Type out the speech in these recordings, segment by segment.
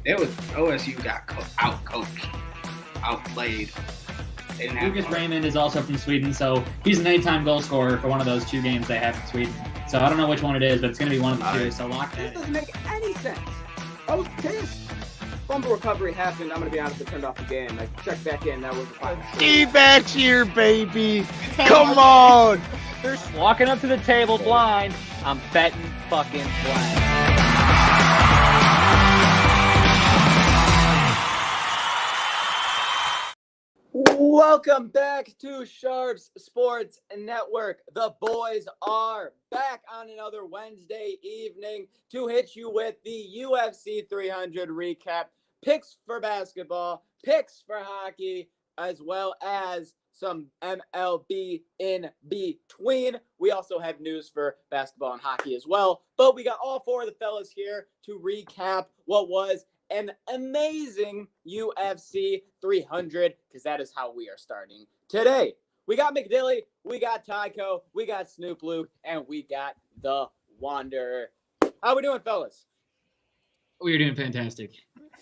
It was OSU got out-coached, outplayed. Lucas Raymond is also from Sweden, so he's an 8-time goal scorer for one of those 2 games they have in Sweden. So I don't know which one it is, but it's going to be one of the 2, so lock This that. doesn't make any sense. I was pissed. Fumble recovery happened. I'm going to be honest, I turned off the game. I checked back in. That was the final. Defense here, baby. Come on. They're walking up to the table blind. I'm betting fucking blind. Welcome back to Sharps Sports Network. The boys are back on another Wednesday evening to hit you with the UFC 300 recap, picks for basketball, picks for hockey, as well as some MLB in between. We also have news for basketball and hockey as well, but we got all 4 of the fellas here to recap what was an amazing UFC 300, because that is how we are starting today. We got McDilly, we got Tycho, we got Snoop Luke, and we got the Wanderer. How we doing, fellas? We are doing fantastic.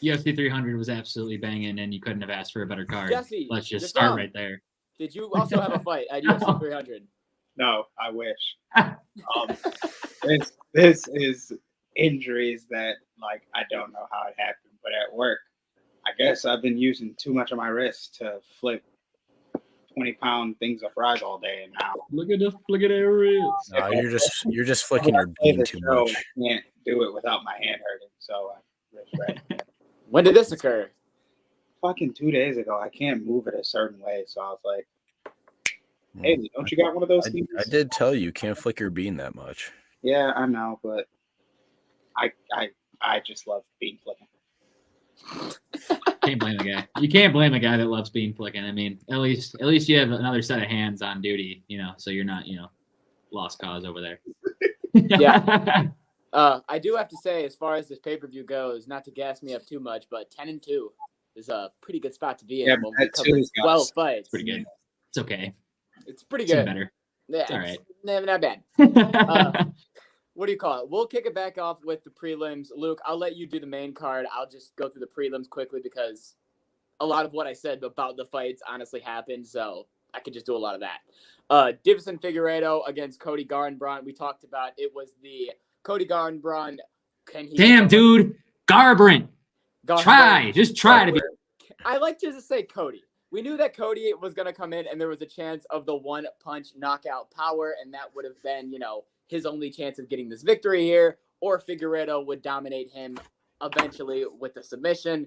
UFC 300 was absolutely banging, and you couldn't have asked for a better card. Jesse, let's just start right there. Did you also have a fight at UFC 300? No, I wish. This is injuries that, like, I don't know how it happened, but at work, I guess I've been using too much of my wrist to flip 20-pound things of fries all day, and now Look at that wrist. No, you're just flicking your bean too much. I can't do it without my hand hurting, so right. When did this occur? Fucking 2 days ago. I can't move it a certain way, so I was like, hey, don't you got one of those things? I did tell you can't flick your bean that much. Yeah, I know, but I just love bean flicking. Can't blame the guy. You can't blame a guy that loves bean flicking. I mean, at least you have another set of hands on duty, so you're not, lost cause over there. Yeah. I do have to say, as far as this pay-per-view goes, not to gas me up too much, but 10-2 is a pretty good spot to be in. Yeah, when we that cover too is 12 fights. It's pretty good. It's okay. It's pretty It's good. better. Yeah, It's all right. Not bad. What do you call it? We'll kick it back off with the prelims. Luke, I'll let you do the main card. I'll just go through the prelims quickly because a lot of what I said about the fights honestly happened, so I could just do a lot of that. Divison Figueiredo against Cody Garbrandt. We talked about it was the Cody Garbrandt. Damn, dude. Garbrandt. Just try to be. I like to just say Cody. We knew that Cody was going to come in and there was a chance of the one-punch knockout power, and that would have been, his only chance of getting this victory here, or Figueiredo would dominate him eventually with the submission.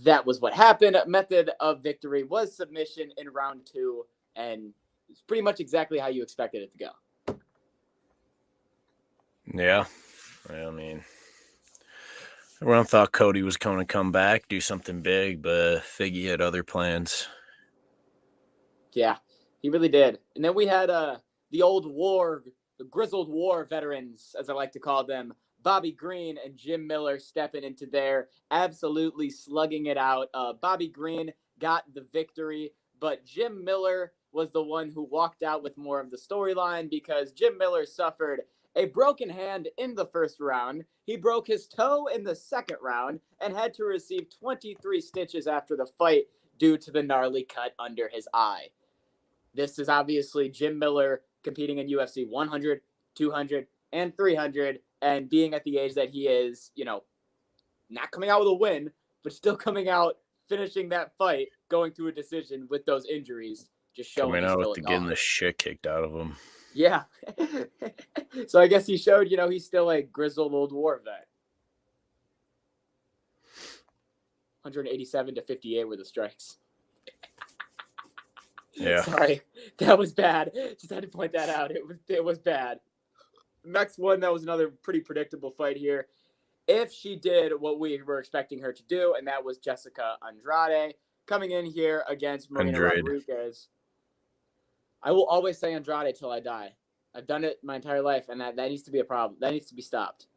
That was what happened. Method of victory was submission in round 2, and it's pretty much exactly how you expected it to go. Yeah. I mean, everyone thought Cody was going to come back, do something big, but Figgy had other plans. Yeah, he really did. And then we had the grizzled war veterans, as I like to call them, Bobby Green and Jim Miller stepping into there, absolutely slugging it out. Bobby Green got the victory, but Jim Miller was the one who walked out with more of the storyline because Jim Miller suffered a broken hand in the first round. He broke his toe in the second round and had to receive 23 stitches after the fight due to the gnarly cut under his eye. This is obviously Jim Miller competing in UFC 100, 200, and 300, and being at the age that he is, not coming out with a win, but still coming out, finishing that fight, going to a decision with those injuries, just showing Coming he's out still with in getting awe. the shit kicked out of him. Yeah. So I guess he showed, he's still a grizzled old war vet. 187 to 58 were the strikes. Yeah. Sorry, that was bad. Just had to point that out. It was bad. Next one, that was another pretty predictable fight here. If she did what we were expecting her to do, and that was Jessica Andrade coming in here against Marina Rodriguez. I will always say Andrade till I die. I've done it my entire life, and that needs to be a problem. That needs to be stopped.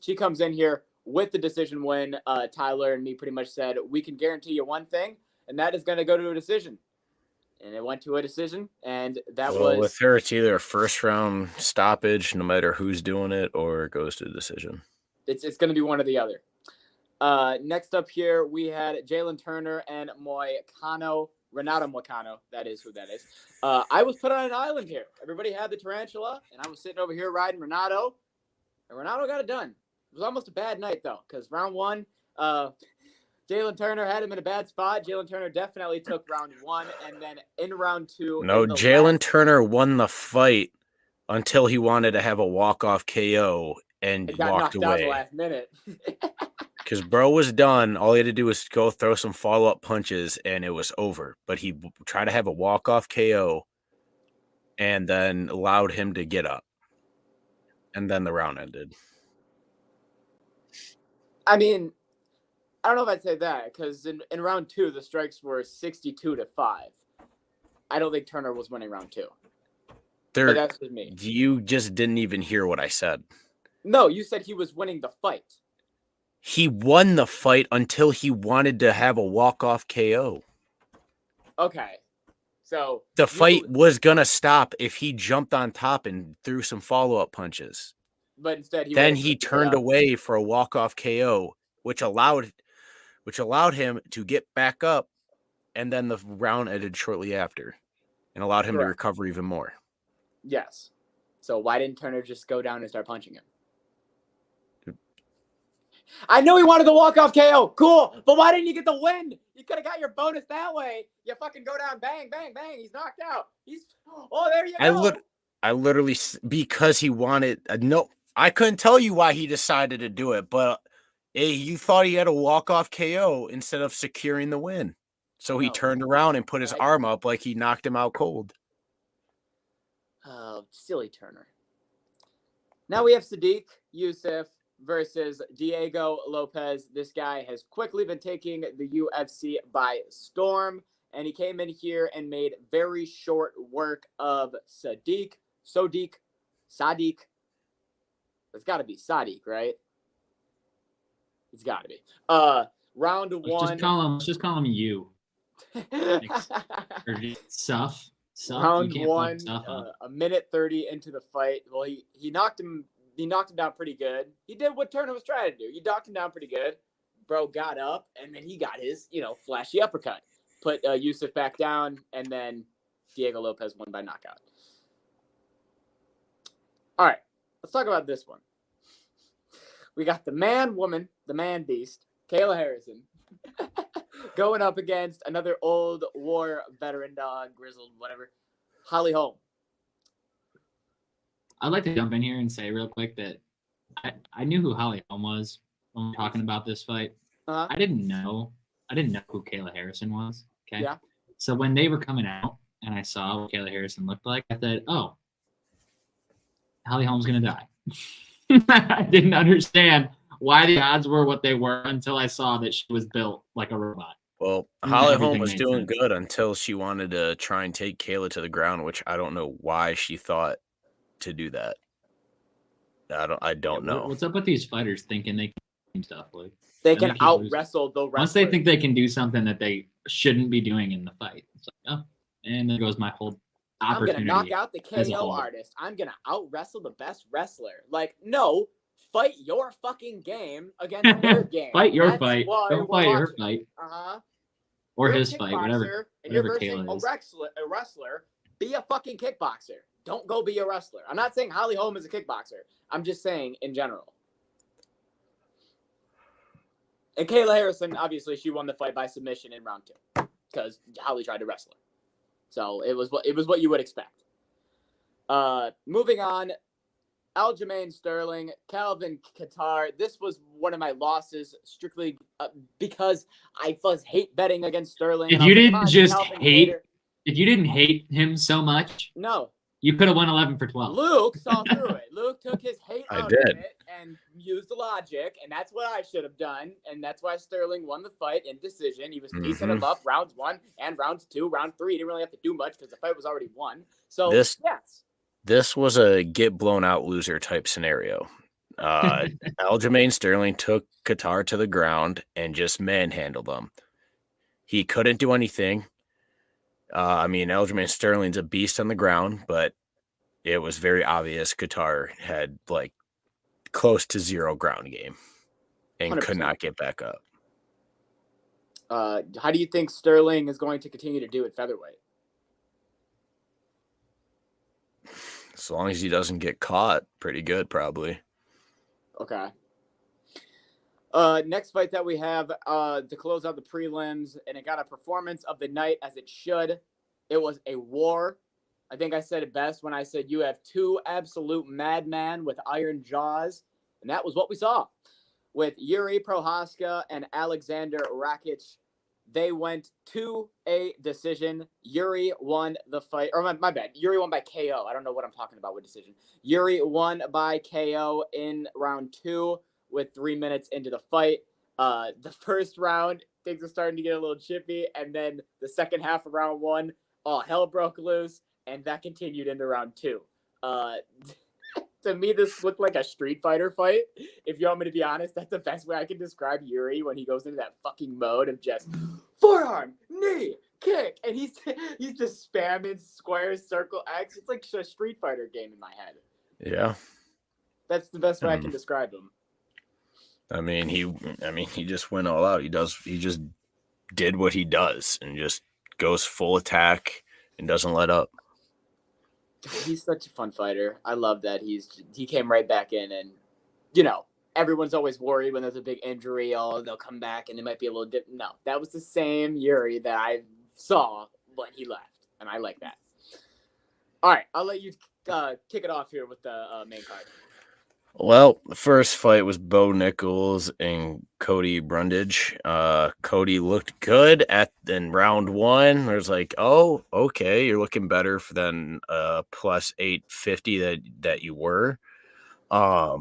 She comes in here with the decision win. Tyler and me pretty much said, we can guarantee you one thing, and that is going to go to a decision. And it went to a decision, and that was... with her, it's either a first-round stoppage, no matter who's doing it, or it goes to a decision. It's going to be one or the other. Next up here, we had Jalen Turner and Renato Moicano. That is who that is. I was put on an island here. Everybody had the tarantula, and I was sitting over here riding Renato, and Renato got it done. It was almost a bad night, though, because round one, Jalen Turner had him in a bad spot. Jalen Turner definitely took round one, and then in round two... No, Jalen Turner won the fight until he wanted to have a walk-off KO and walked away. Got knocked out the last minute. Because bro was done. All he had to do was go throw some follow-up punches, and it was over. But he tried to have a walk-off KO and then allowed him to get up. And then the round ended. I mean, I don't know if I'd say that, because in round two, the strikes were 62-5. I don't think Turner was winning round two. But that's just me. You just didn't even hear what I said. No, you said he was winning the fight. He won the fight until he wanted to have a walk-off KO. Okay. So the fight was going to stop if he jumped on top and threw some follow-up punches. But instead he turned away for a walk-off KO, which allowed him to get back up, and then the round ended shortly after and allowed him to recover even more. Yes. So why didn't Turner just go down and start punching him? I knew he wanted the walk-off KO. Cool. But why didn't you get the win? You could have got your bonus that way. You fucking go down, bang, bang, bang. He's knocked out. There you go. I literally, because he wanted, no, I couldn't tell you why he decided to do it, but you thought he had a walk-off KO instead of securing the win. So he turned around and put his arm up like he knocked him out cold. Oh, silly Turner. Now we have Sadiq Youssef versus Diego Lopez. This guy has quickly been taking the UFC by storm, and he came in here and made very short work of Sadiq. It's got to be Sadiq, right? It's got to be. Round one. Let's just call him you. Or Suff. Round one, a minute 30 into the fight. Well, he knocked him down pretty good. He did what Turner was trying to do. He knocked him down pretty good. Bro got up, and then he got his, flashy uppercut. Put Youssef back down, and then Diego Lopez won by knockout. All right, let's talk about this one. We got the man beast, Kayla Harrison, going up against another old war veteran dog, grizzled, whatever, Holly Holm. I'd like to jump in here and say real quick that I knew who Holly Holm was when we were talking about this fight. Uh-huh. I didn't know who Kayla Harrison was. Okay. Yeah. So when they were coming out and I saw what Kayla Harrison looked like, I thought, oh, Holly Holm's gonna die. I didn't understand why the odds were what they were until I saw that she was built like a robot. Well, Holly Holm was doing good until she wanted to try and take Kayla to the ground, which I don't know why she thought to do that. I don't know. What's up with these fighters thinking they can do stuff like they can out wrestle the wrestler. Once they think they can do something that they shouldn't be doing in the fight, it's like, oh, and there goes my whole opportunity. I'm gonna knock out the KO artist. I'm gonna out wrestle the best wrestler. Like, no, fight your fucking game against their game. Fight your fight. Don't fight her fight. Or you're his fight, whatever. And you're versing a wrestler. Be a fucking kickboxer. Don't go be a wrestler. I'm not saying Holly Holm is a kickboxer. I'm just saying in general. And Kayla Harrison, obviously, she won the fight by submission in round 2 because Holly tried to wrestle her. So it was what you would expect. Moving on, Aljamain Sterling, Calvin Kattar. This was one of my losses strictly because I hate betting against Sterling. If you didn't hate him so much, no, you could have won 11 for 12. Luke saw through it. Luke took his hate out of it and used the logic, and that's what I should have done. And that's why Sterling won the fight in decision. He was piecing him up rounds 1 and rounds 2. Round 3, he didn't really have to do much because the fight was already won. So yes. This was a get blown out loser type scenario. Aljamain Sterling took Kattar to the ground and just manhandled him. He couldn't do anything. Aljamain Sterling's a beast on the ground, but it was very obvious Kattar had close to zero ground game. and could 100%. not get back up. How do you think Sterling is going to continue to do at featherweight? As long as he doesn't get caught, pretty good, probably. Okay. Next fight that we have to close out the prelims, and it got a performance of the night as it should. It was a war. I think I said it best when I said you have two absolute madmen with iron jaws, and that was what we saw with Yuri Prohaska and Alexander Rakic. They went to a decision. Yuri won the fight. Or my bad. Yuri won by KO. I don't know what I'm talking about with decision. Yuri won by KO in round 2 with 3 minutes into the fight. The first round, things are starting to get a little chippy. And then the second half of round 1, all hell broke loose. And that continued into round 2. To me, this looked like a Street Fighter fight. If you want me to be honest, that's the best way I can describe Yuri when he goes into that fucking mode of just forearm, knee, kick, and he's just spamming square, circle, X. It's like a Street Fighter game in my head. Yeah. That's the best way I can describe him. I mean, he just went all out. He just did what he does and just goes full attack and doesn't let up. He's such a fun fighter. I love that he came right back in, and everyone's always worried when there's a big injury. Oh, they'll come back and it might be a little different. No, that was the same Yuri that I saw when he left, and I like that. All right, I'll let you kick it off here with the main card. Well, the first fight was Bo Nichols and Cody Brundage. Cody looked good in round 1. There's like, oh, okay, you're looking better than plus 850 that you were. My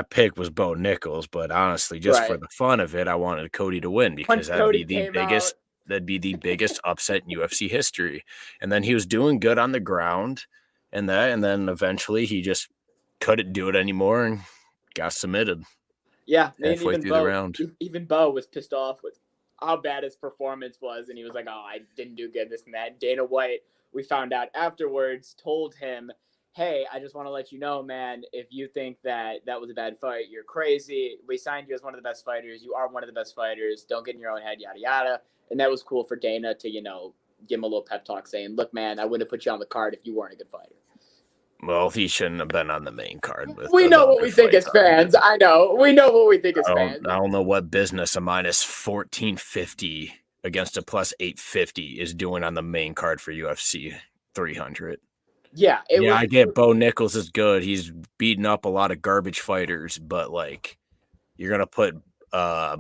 pick was Bo Nichols, but honestly, just for the fun of it, I wanted Cody to win because that'd be the biggest upset in UFC history. And then he was doing good on the ground. And then eventually he just couldn't do it anymore and got submitted. Yeah, halfway through the round. Even Bo was pissed off with how bad his performance was, and he was like, "Oh, I didn't do good, this and that." Dana White, we found out afterwards, told him, "Hey, I just want to let you know, man, if you think that was a bad fight, you're crazy. We signed you as one of the best fighters. You are one of the best fighters. Don't get in your own head, yada yada." And that was cool for Dana to give him a little pep talk, saying, "Look, man, I wouldn't have put you on the card if you weren't a good fighter." Well, he shouldn't have been on the main card. We know what we think as fans. I know. We know what we think as fans. I don't know what business a minus 1450 against a plus 850 is doing on the main card for UFC 300. Yeah. I get Bo Nichols is good. He's beating up a lot of garbage fighters, but you're going to put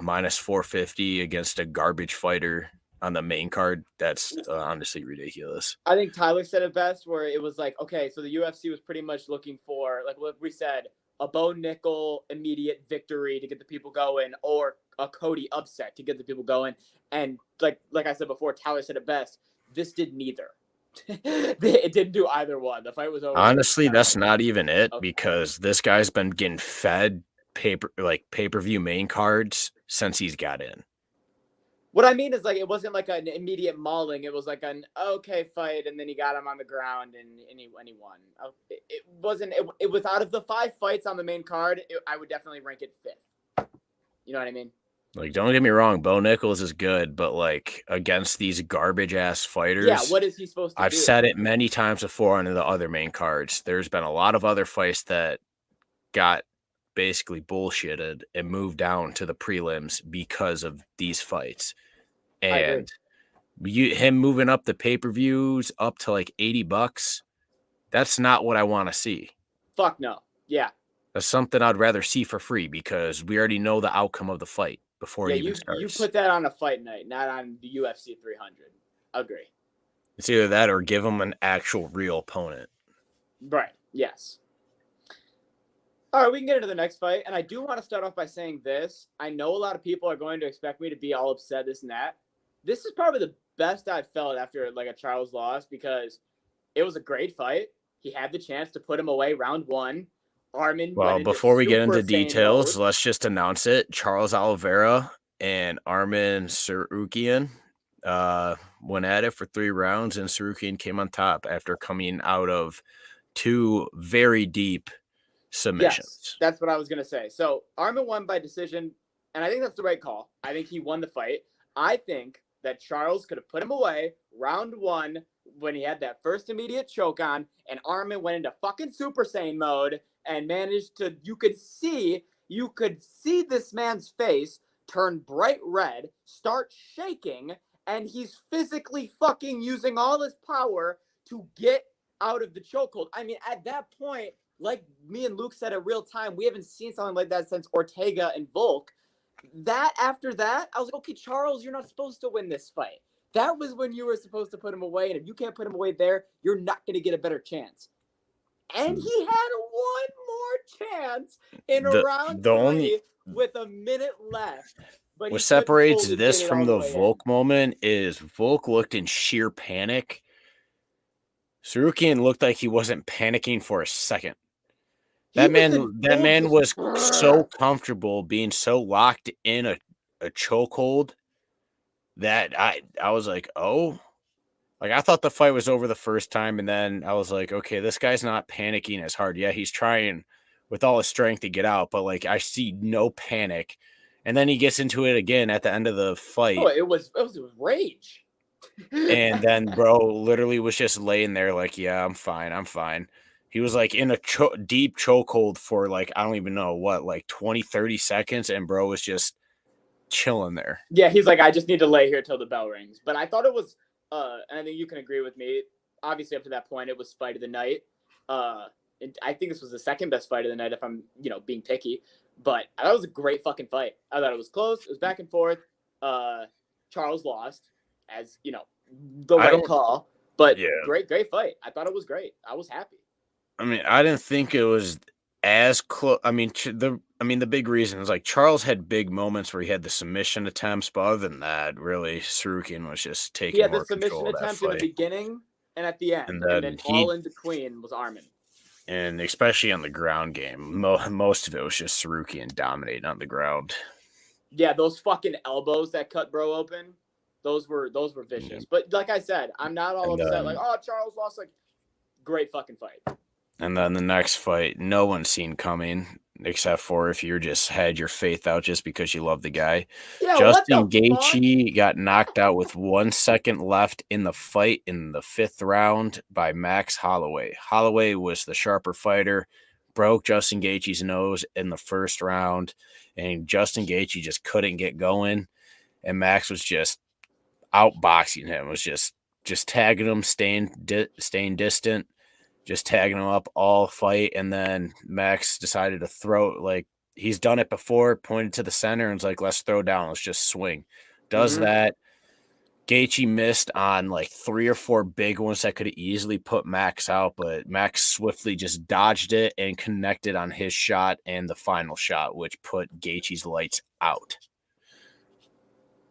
minus 450 against a garbage fighter on the main card. That's honestly ridiculous. I think Tyler said it best, where it was like, okay, so the UFC was pretty much looking for, like what we said, a Bo Nickel immediate victory to get the people going, or a Cody upset to get the people going. And like I said before, Tyler said it best. This did neither. It didn't do either one. The fight was over. Honestly, that's not even it, because this guy's been getting fed pay-per-view main cards since he's got in. What I mean is, it wasn't like an immediate mauling. It was like an okay fight, and then he got him on the ground, and he won. It wasn't. It was out of the 5 fights on the main card. I would definitely rank it 5th. You know what I mean? Don't get me wrong, Bo Nichols is good, but against these garbage ass fighters, yeah. What is he supposed to do? I've said it many times before on the other main cards. There's been a lot of other fights that got basically bullshitted and moved down to the prelims because of these fights. And him moving up the pay-per-views up to $80, that's not what I want to see. Fuck no. Yeah. That's something I'd rather see for free, because we already know the outcome of the fight before it even starts. You put that on a fight night, not on the UFC 300. Agree. It's either that or give him an actual real opponent. Right. Yes. All right, we can get into the next fight. And I do want to start off by saying this. I know a lot of people are going to expect me to be all upset, this and that. This is probably the best I've felt after a Charles loss, because it was a great fight. He had the chance to put him away round 1. Armin. Well, before we get into details, let's just announce it. Charles Oliveira and Armin Tsarukyan went at it for 3 rounds, and Tsarukyan came on top after coming out of 2 very deep submissions. Yes, that's what I was gonna say. So Armin won by decision, and I think that's the right call. I think he won the fight. I think that Charles could have put him away round 1 when he had that first immediate choke on, and Armin went into fucking Super Saiyan mode and managed to. You could see this man's face turn bright red, start shaking, and he's physically fucking using all his power to get out of the chokehold. I mean, at that point, like me and Luke said in real time, we haven't seen something like that since Ortega and Volk. After that, I was like, okay, Charles, you're not supposed to win this fight. That was when you were supposed to put him away, and if you can't put him away there, you're not going to get a better chance. And he had one more chance in round 3 with a minute left. But what separates this from the Volk moment is Volk looked in sheer panic. Sarukian looked like he wasn't panicking for a second. That man was so comfortable being so locked in a chokehold that I was like, oh, like I thought the fight was over the first time, and then I was like, okay, this guy's not panicking as hard. Yeah, he's trying with all his strength to get out, but like I see no panic. And then he gets into it again at the end of the fight. Oh, it was rage. And then bro literally was just laying there like, yeah, I'm fine. He was like in a deep chokehold for like, I don't even know what, like 20, 30 seconds. And bro was just chilling there. Yeah, he's like, I just need to lay here till the bell rings. But I thought it was, and I think you can agree with me. Obviously, up to that point, it was fight of the night. And I think this was the second best fight of the night if I'm, being picky. But I thought it was a great fucking fight. I thought it was close. It was back and forth. Charles lost, as, the right call. But yeah. Great fight. I thought it was great. I was happy. I mean, I didn't think it was as close. I mean, the big reason is like Charles had big moments where he had the submission attempts, but other than that, really, Sarukian was just taking more control of that fight. He had the submission attempt in the beginning and at the end, and then all in between was Armin. And especially on the ground game, most of it was just Sarukian dominating on the ground. Yeah, those fucking elbows that cut bro open, those were vicious. Mm-hmm. But like I said, I'm not all upset. Like, oh, Charles lost. Like, great fucking fight. And then the next fight, no one's seen coming, except for if you just had your faith out just because you love the guy. Yeah, Justin Gaethje got knocked out with 1 second left in the fight in the 5th round by Max Holloway. Holloway was the sharper fighter, broke Justin Gaethje's nose in the 1st round, and Justin Gaethje just couldn't get going, and Max was just outboxing him. It was just tagging him, staying distant. Just tagging him up all fight, and then Max decided to throw, like he's done it before, pointed to the center and was like, let's throw down, let's just swing. Does that. Gaethje missed on like 3 or 4 big ones that could have easily put Max out, but Max swiftly just dodged it and connected on his shot and the final shot, which put Gaethje's lights out.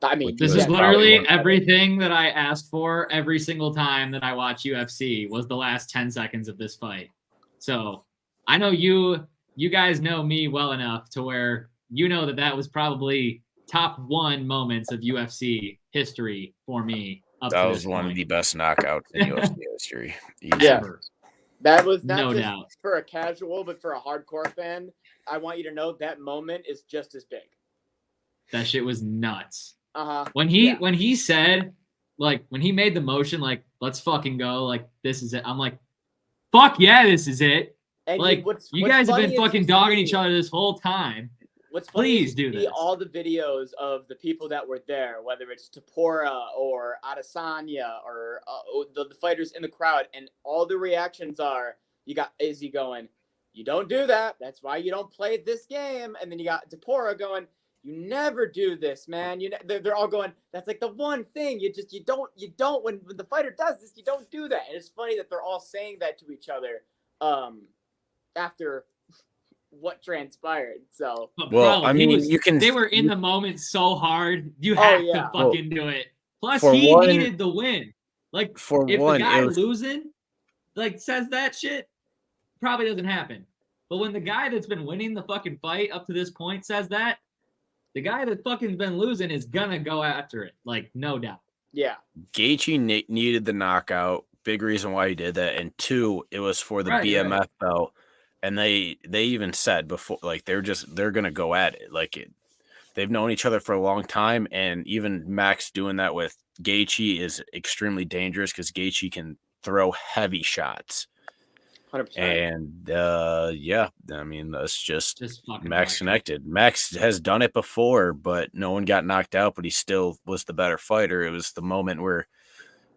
I mean, this is literally everything that I asked for every single time that I watch UFC was the last 10 seconds of this fight. So I know you guys know me well enough to where you know that was probably top 1 moments of UFC history for me. That was one of the best knockouts in UFC history. Yeah. That was not just for a casual, but for a hardcore fan. I want you to know that moment is just as big. That shit was nuts. When he said, like, when he made the motion, like, let's fucking go, like, this is it. I'm like, fuck yeah, this is it. And like, you guys have been fucking dogging each other this whole time. Please do this. All the videos of the people that were there, whether it's Tapora or Adesanya or the fighters in the crowd, and all the reactions are, you got Izzy going, you don't do that. That's why you don't play this game. And then you got Tapora going, you never do this, man. They're all going, that's like the one thing you don't when the fighter does this, you don't do that. And it's funny that they're all saying that to each other after what transpired. So well, I mean, they were in the moment so hard. You have to fucking do it. Plus he needed the win. Like if the guy losing like says that shit, probably doesn't happen. But when the guy that's been winning the fucking fight up to this point says that, the guy that fucking been losing is gonna go after it, like, no doubt. Yeah. Gaethje needed the knockout. Big reason why he did that. And 2, it was for the BMF belt. And they even said before, like they're gonna go at it. They've known each other for a long time, and even Max doing that with Gaethje is extremely dangerous because Gaethje can throw heavy shots. 100%. And yeah, I mean that's just fucking Max electric. connected. Max has done it before, but no one got knocked out, but he still was the better fighter. It was the moment where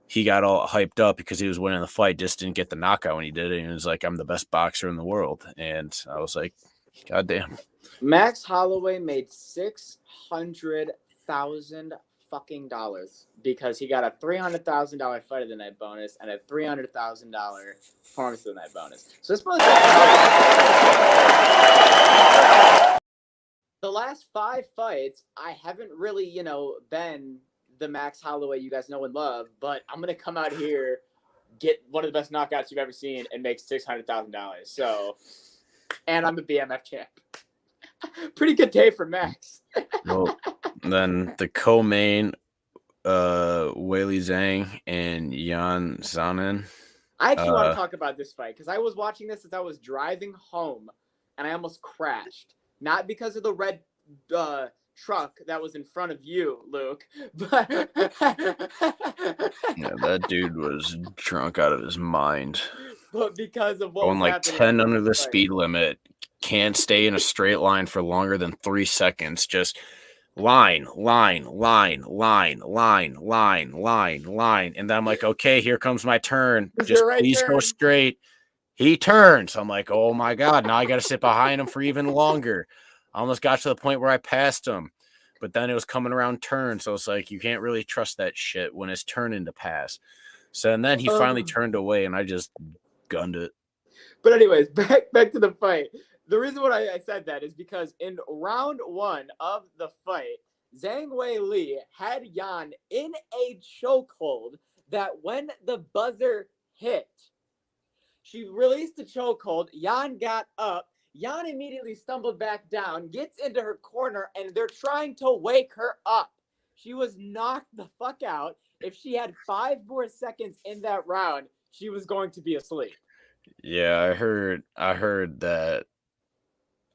he got all hyped up because he was winning the fight, just didn't get the knockout when he did it. And he was like, I'm the best boxer in the world. And I was like, God damn. Max Holloway made $600,000 fucking dollars because he got a $300,000 fight of the night bonus and a $300,000 performance of the night bonus. So it's probably the last 5 fights. I haven't really, been the Max Holloway you guys know and love, but I'm gonna come out here, get one of the best knockouts you've ever seen, and make $600,000. So, and I'm the BMF champ. Pretty good day for Max. Well, then the co-main, Weili Zhang and Yan Xiaonan. I actually want to talk about this fight because I was watching this as I was driving home, and I almost crashed. Not because of the red truck that was in front of you, Luke, but Yeah, that dude was drunk out of his mind. But because of what Going was like happening 10 under the fight. speed limit, can't stay in a straight line for longer than 3 seconds. Just line. And then I'm like, okay, here comes my turn. It's Just your right please go turn. straight. He turns. I'm like, oh my God, now I got to sit behind him for even longer. I almost got to the point where I passed him, but then it was coming around turn. So it's like, you can't really trust that shit when it's turning to pass. So, and then he finally turned away and I just gunned it. But anyways, back to the fight. The reason why I said that is because in round 1 of the fight, Zhang Weili had Yan in a chokehold that when the buzzer hit, she released the chokehold. Yan got up. Yan immediately stumbled back down, gets into her corner, and they're trying to wake her up. She was knocked the fuck out. If she had 5 more seconds in that round, she was going to be asleep. Yeah, I heard that.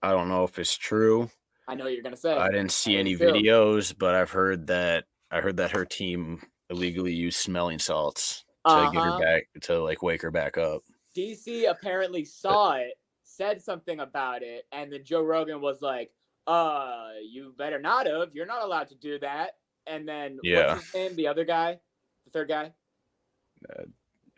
I don't know if it's true. I know what you're gonna say. I didn't see any videos, but I've heard that her team illegally used smelling salts to get her back, to like wake her back up. DC apparently saw it, said something about it, and then Joe Rogan was like, you better not have. You're not allowed to do that. And then what's his name? The other guy? The third guy?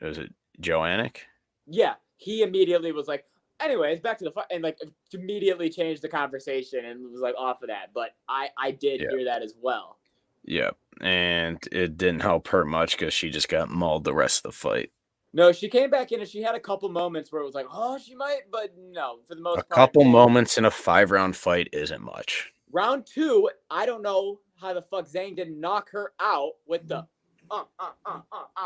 Was it Joe Anik? Yeah. He immediately was like, anyways, back to the fight, and like immediately changed the conversation and was like off of that. But I did hear that as well. Yeah. And it didn't help her much because she just got mauled the rest of the fight. No, she came back in and she had a couple moments where it was like, oh, she might, but no, for the most part. A couple moments in a 5-round fight isn't much. Round 2, I don't know how the fuck Zhang didn't knock her out with the on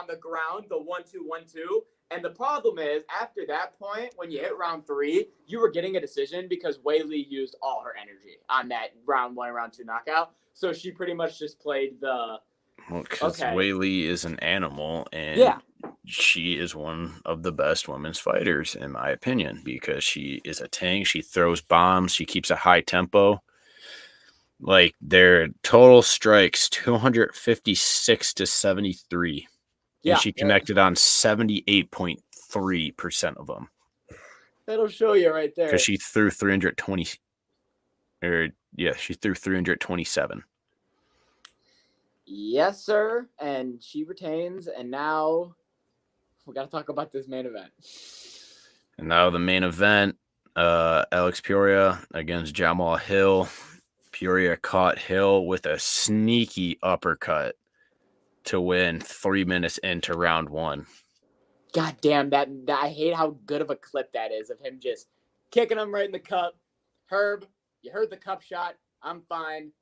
the ground, the 1-2-1-2. And the problem is, after that point, when you hit round 3, you were getting a decision because Weili used all her energy on that round 1 and round 2 knockout. So she pretty much just played the. Well, because Weili is an animal, and she is one of the best women's fighters, in my opinion, because she is a tank. She throws bombs. She keeps a high tempo. Like, their total strikes 256 to 73. And she connected on 78.3% of them. That'll show you right there. Because she threw 320. She threw 327. Yes, sir. And she retains. And now we got to talk about this main event. And now the main event, Alex Pereira against Jamal Hill. Pereira caught Hill with a sneaky uppercut to win 3 minutes into round 1. God damn, that I hate how good of a clip that is of him just kicking him right in the cup. Herb, you heard the cup shot. I'm fine.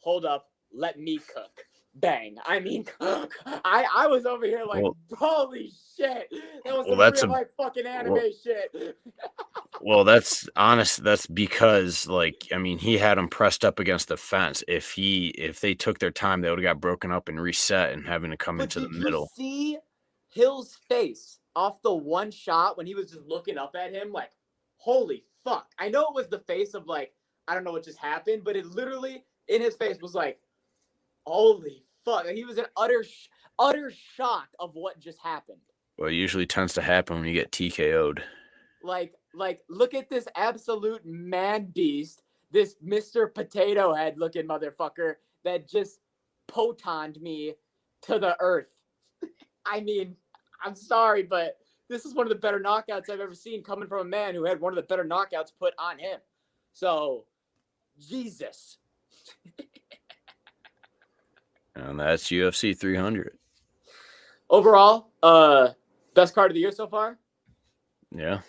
Hold up. Let me cook. Bang. I mean, I was over here like, holy shit. That was some real life fucking anime shit. Well, that's honest. That's because, like, I mean, he had him pressed up against the fence. If they took their time, they would have got broken up and reset and having to come into the middle. Did you see Hill's face off the one shot when he was just looking up at him like, holy fuck. I know it was the face of like, I don't know what just happened, but it literally in his face was like, holy fuck. He was in utter shock of what just happened. Well, it usually tends to happen when you get TKO'd. Like, look at this absolute man beast, this Mr. Potato Head looking motherfucker that just potoned me to the earth. I mean, I'm sorry, but this is one of the better knockouts I've ever seen coming from a man who had one of the better knockouts put on him. So, Jesus. And that's UFC 300. Overall, best card of the year so far? Yeah.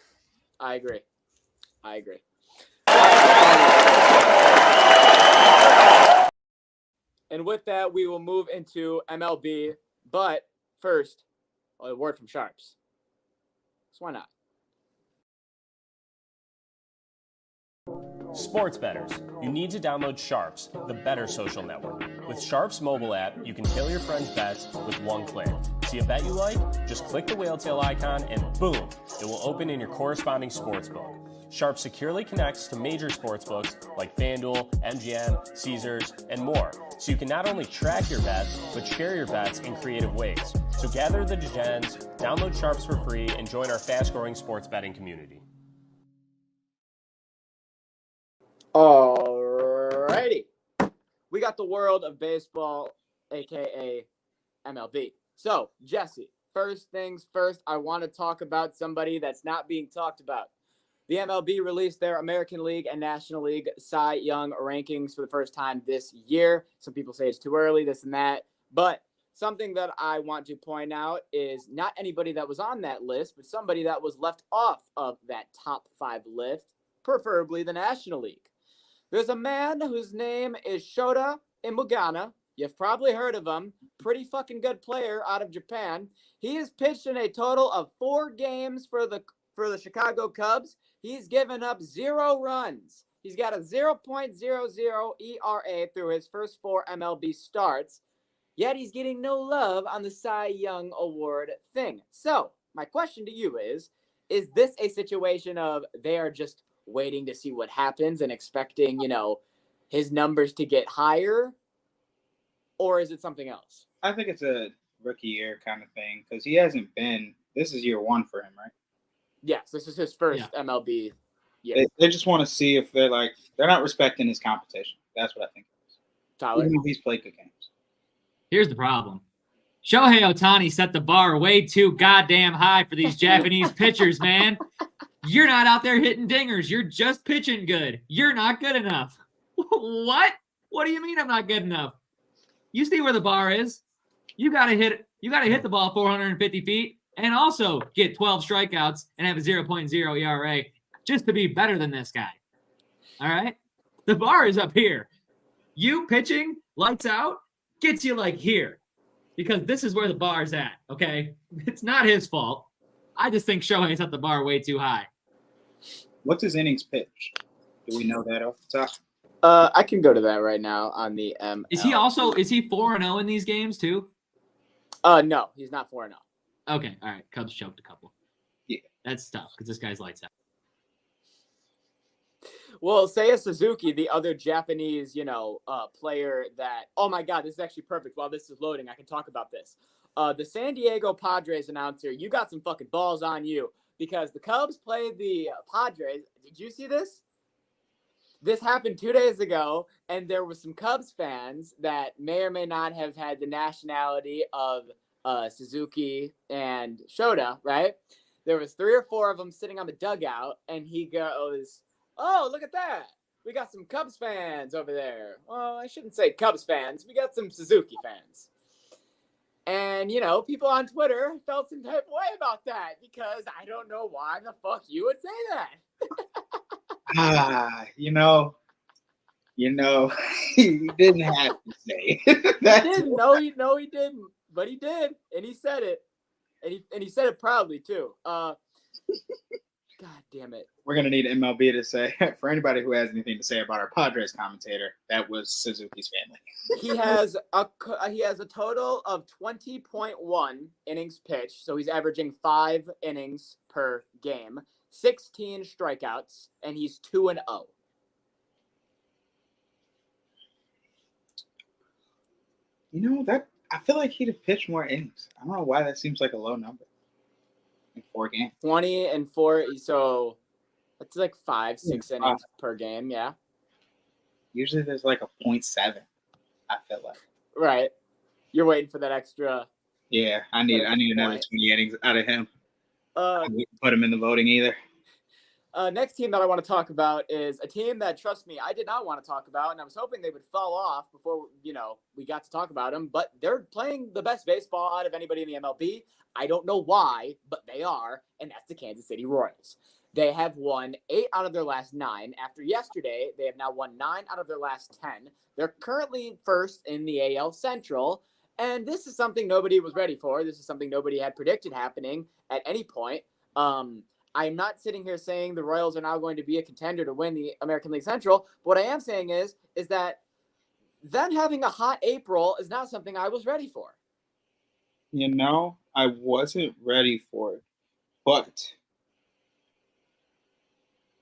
I agree. And with that, we will move into MLB. But first, a word from Sharps. So why not? Sports bettors, you need to download Sharps, the better social network. With Sharps mobile app, you can tail your friends' bets with one click. See a bet you like? Just click the whale tail icon and boom, it will open in your corresponding sportsbook. Sharps securely connects to major sportsbooks like FanDuel, MGM, Caesars, and more. So you can not only track your bets, but share your bets in creative ways. So gather the degens, download Sharps for free, and join our fast-growing sports betting community. Alrighty. We got the world of baseball, aka MLB. So, Jesse, first things first, I want to talk about somebody that's not being talked about. The MLB released their American League and National League Cy Young rankings for the first time this year. Some people say it's too early, this and that. But something that I want to point out is not anybody that was on that list, but somebody that was left off of that top 5 list, preferably the National League. There's a man whose name is Shota Imugana. You've probably heard of him. Pretty fucking good player out of Japan. He has pitched in a total of 4 games for the Chicago Cubs. He's given up 0 runs. He's got a 0.00 ERA through his first 4 MLB starts. Yet he's getting no love on the Cy Young Award thing. So my question to you is this a situation of they are just waiting to see what happens and expecting, his numbers to get higher? Or is it something else? I think it's a rookie year kind of thing because he hasn't been. This is year 1 for him, right? Yes, this is his first MLB year. They just want to see if they're not respecting his competition. That's what I think it is. Tyler? Even if he's played good games. Here's the problem. Shohei Ohtani set the bar way too goddamn high for these Japanese pitchers, man. You're not out there hitting dingers. You're just pitching good. You're not good enough. What? What do you mean I'm not good enough? You see where the bar is. You gotta hit the ball 450 feet and also get 12 strikeouts and have a 0.0 ERA just to be better than this guy. All right? The bar is up here. You pitching lights out gets you like here because this is where the bar is at, okay? It's not his fault. I just think Shohei set the bar way too high. What's his innings pitch? Do we know that off the top? I can go to that right now on the ML. Is he 4-0 in these games too? No, he's not 4-0. Okay, all right. Cubs choked a couple. Yeah. That's tough because this guy's lights out. Well, Seiya Suzuki, the other Japanese, player that, oh my God, this is actually perfect. While this is loading, I can talk about this. The San Diego Padres announcer, you got some fucking balls on you because the Cubs played the Padres. Did you see this? This happened 2 days ago, and there were some Cubs fans that may or may not have had the nationality of Suzuki and Shota, right? There was 3 or 4 of them sitting on the dugout, and he goes, "Oh, look at that. We got some Cubs fans over there." Well, I shouldn't say Cubs fans. We got some Suzuki fans. And, people on Twitter felt some type of way about that because I don't know why the fuck you would say that. He didn't have to say it. He didn't. No, he didn't. But he did, and he said it, and he said it proudly too. God damn it! We're gonna need MLB to say for anybody who has anything to say about our Padres commentator. That was Suzuki's family. He has a total of 20.1 innings pitched, so he's averaging 5 innings per game. 16 strikeouts, and he's 2-0. That I feel like he'd have pitched more innings. I don't know why that seems like a low number in 4 games. 20-4, so that's like 5-6 innings per game. Yeah. Usually there's like a 0.7. I feel like. Right. You're waiting for that extra. Yeah, I need another 20 innings out of him. I wouldn't put him in the voting either. Next team that I want to talk about is a team that, trust me, I did not want to talk about, and I was hoping they would fall off before, we got to talk about them, but they're playing the best baseball out of anybody in the MLB. I don't know why, but they are, and that's the Kansas City Royals. They have won 8 out of their last 9. After yesterday, they have now won 9 out of their last 10. They're currently first in the AL Central, and this is something nobody was ready for. This is something nobody had predicted happening at any point. I'm not sitting here saying the Royals are now going to be a contender to win the American League Central. But what I am saying is that them having a hot April is not something I was ready for. I wasn't ready for it, but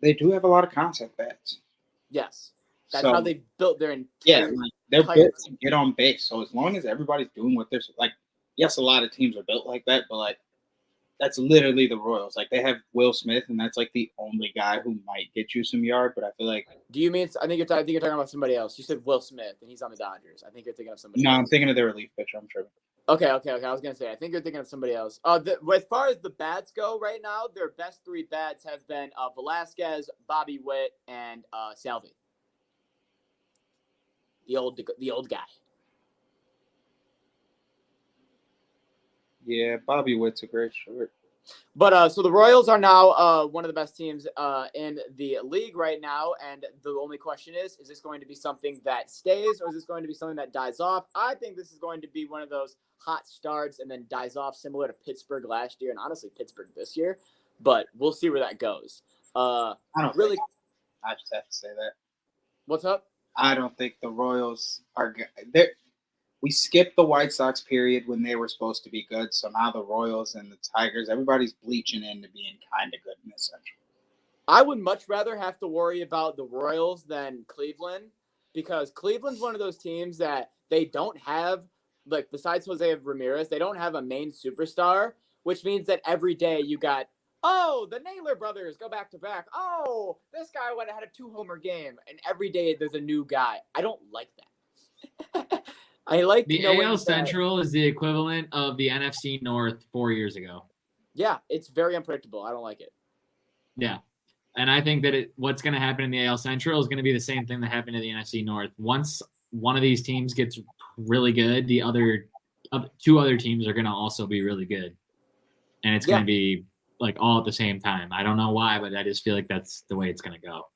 they do have a lot of concept bats. Yes. That's how they built their entire. Yeah, they're built to get on base. So as long as everybody's doing what they're like, yes, a lot of teams are built like that, but like that's literally the Royals. Like they have Will Smith, and that's like the only guy who might get you some yard. But I feel like. Do you mean? I think you're talking about somebody else. You said Will Smith, and he's on the Dodgers. I think you're thinking of somebody. No, else. I'm thinking of their relief pitcher. I'm sure. Okay. I was gonna say I think you're thinking of somebody else. As far as the bats go, right now their best 3 bats have been Velasquez, Bobby Witt, and Salvi. The old guy. Yeah, Bobby Witt's a great short. But so the Royals are now one of the best teams in the league right now, and the only question is this going to be something that stays, or is this going to be something that dies off? I think this is going to be one of those hot starts and then dies off, similar to Pittsburgh last year, and honestly Pittsburgh this year. But we'll see where that goes. I don't really. I just have to say that. What's up? I don't think the Royals are good. We skipped the White Sox period when they were supposed to be good. So now the Royals and the Tigers, everybody's bleaching into being kind of good in this Central. I would much rather have to worry about the Royals than Cleveland, because Cleveland's one of those teams that they don't have, like besides Jose Ramirez, they don't have a main superstar, which means that every day you got, the Naylor brothers go back to back. Oh, this guy went and had a 2-homer game. And every day there's a new guy. I don't like that. I like the AL Central is the equivalent of the NFC North 4 years ago. Yeah, it's very unpredictable. I don't like it. Yeah, and I think that what's going to happen in the AL Central is going to be the same thing that happened in the NFC North. Once one of these teams gets really good, the other 2 other teams are going to also be really good, and it's going to be like all at the same time. I don't know why, but I just feel like that's the way it's going to go.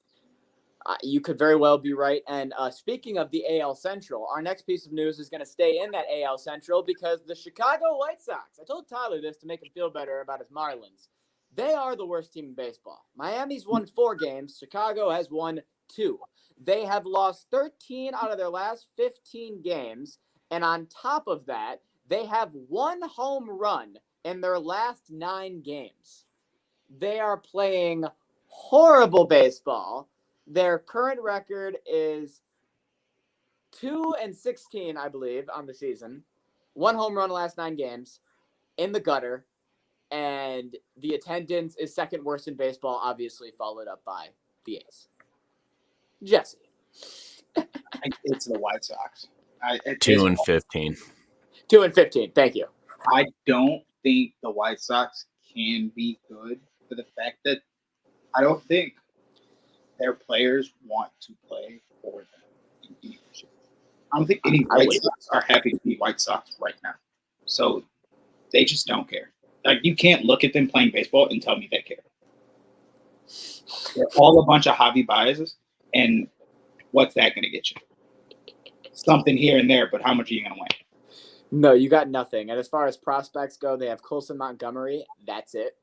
You could very well be right. And speaking of the AL Central, our next piece of news is going to stay in that AL Central because the Chicago White Sox, I told Tyler this to make him feel better about his Marlins. They are the worst team in baseball. Miami's won 4 games. Chicago has won 2. They have lost 13 out of their last 15 games. And on top of that, they have 1 home run in their last 9 games. They are playing horrible baseball. Their current record is 2-16, I believe, on the season. 1 home run in the last 9 games in the gutter. And the attendance is second worst in baseball, obviously followed up by the A's. Jesse. It's the White Sox. 2-15. 2-15. Thank you. I don't think the White Sox can be good for the fact that I don't think their players want to play for them. I don't think any White Sox are happy to be White Sox right now. So they just don't care. Like, you can't look at them playing baseball and tell me they care. They're all a bunch of hobby biases, and what's that going to get you? Something here and there, but how much are you going to win? No, you got nothing. And as far as prospects go, they have Colson Montgomery. That's it.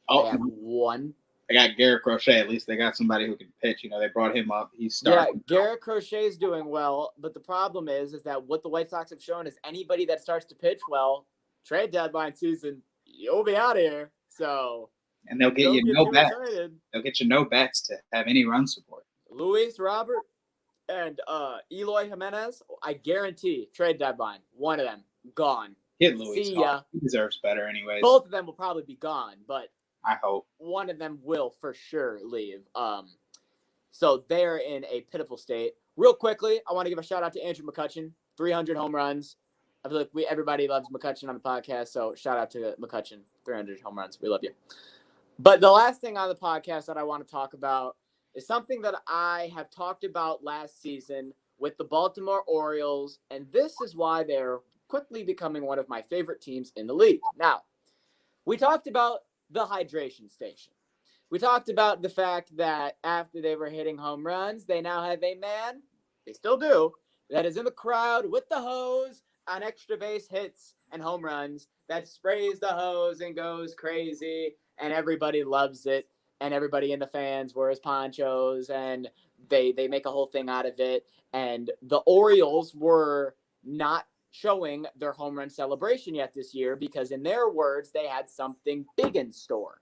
They have 1. They got Garrett Crochet. At least they got somebody who can pitch. They brought him up. He's starting. Yeah, Garrett Crochet is doing well, but the problem is that what the White Sox have shown is anybody that starts to pitch well, trade deadline season, you'll be out of here. So And they'll get Don't you get no too bets. excited. They'll get you no bets to have any run support. Luis Robert and Eloy Jimenez, I guarantee trade deadline. One of them gone. Get Luis. See ya. He deserves better anyways. Both of them will probably be gone, but I hope. one of them will for sure leave. So they're in a pitiful state. Real quickly, I want to give a shout out to Andrew McCutcheon, 300 home runs. I feel like everybody loves McCutcheon on the podcast, so shout out to McCutcheon, 300 home runs. We love you. But the last thing on the podcast that I want to talk about is something that I have talked about last season with the Baltimore Orioles, and this is why they're quickly becoming one of my favorite teams in the league. Now, we talked about the hydration station. We talked about the fact that after they were hitting home runs, they now have a man, they still do, that is in the crowd with the hose on extra base hits and home runs that sprays the hose and goes crazy, and everybody loves it, and everybody in the fans wears ponchos, and they make a whole thing out of it. And the Orioles were not showing their home run celebration yet this year because, in their words, they had something big in store.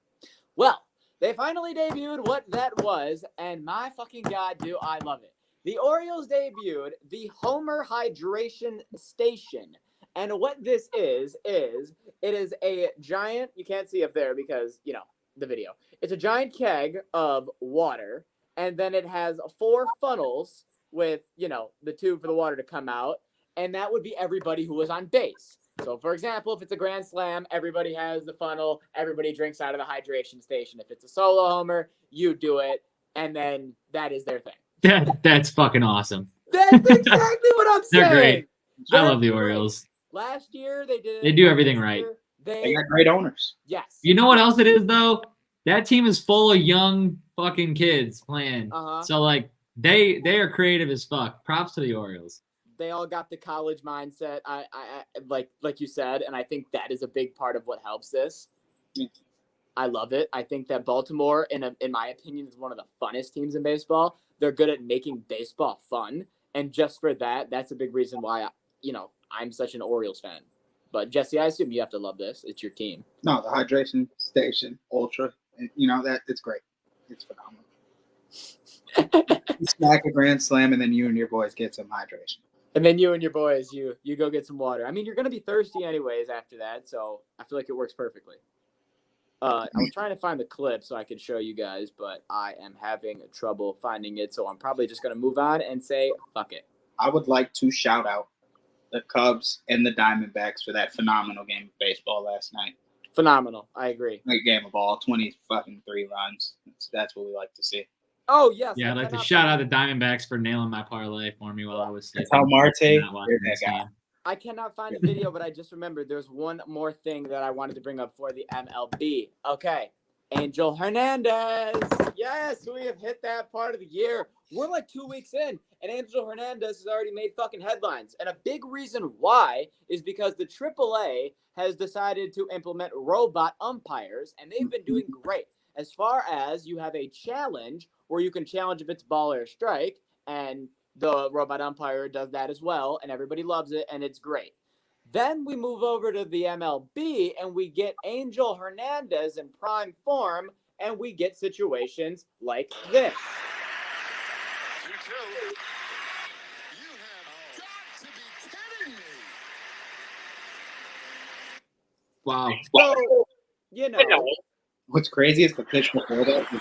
Well, they finally debuted what that was, and my fucking God, do I love it. The Orioles debuted the Homer Hydration Station. And what this is it is a giant, you can't see up there because, the video. It's a giant keg of water, and then it has 4 funnels with, the tube for the water to come out, and that would be everybody who was on base. So, for example, if it's a grand slam, everybody has the funnel, everybody drinks out of the hydration station. If it's a solo homer, you do it, and then that is their thing. That's fucking awesome. That's exactly what I'm saying. They're great. I love the great. Orioles. Last year, they did. They do everything right. They got great owners. Yes. You know what else it is, though? That team is full of young fucking kids playing. Uh-huh. So, they are creative as fuck. Props to the Orioles. They all got the college mindset. I like you said, and I think that is a big part of what helps this. Yeah. I love it. I think that Baltimore, in my opinion, is one of the funnest teams in baseball. They're good at making baseball fun, and just for that, that's a big reason why I'm such an Orioles fan. But Jesse, I assume you have to love this. It's your team. No, the hydration station, ultra. That it's great. It's phenomenal. You smack a grand slam, and then you and your boys get some hydration. And then you and your boys, you go get some water. I mean, you're going to be thirsty anyways after that, so I feel like it works perfectly. I was trying to find the clip so I could show you guys, but I am having trouble finding it, so I'm probably just going to move on and say, fuck it. I would like to shout out the Cubs and the Diamondbacks for that phenomenal game of baseball last night. Phenomenal. I agree. Great game of ball, 23 runs. That's what we like to see. Oh, yes. Yeah, I'd like to shout out the Diamondbacks for nailing my parlay for me while I was sleeping. That's how Marte, Not watching that this guy. game. I cannot find the video, but I just remembered there's one more thing that I wanted to bring up for the MLB. Okay. Angel Hernandez. Yes, we have hit that part of the year. We're like 2 weeks in, and Angel Hernandez has already made fucking headlines. And a big reason why is because the AAA has decided to implement robot umpires, and they've been doing great. As far as you have a challenge where you can challenge if it's ball or a strike, and the robot umpire does that as well, and everybody loves it, and it's great. Then we move over to the MLB, and we get Angel Hernandez in prime form, and we get situations like this. 2-2. You have got to be kidding me. Wow. So, you know, What's crazy is the pitch before that. Whoa.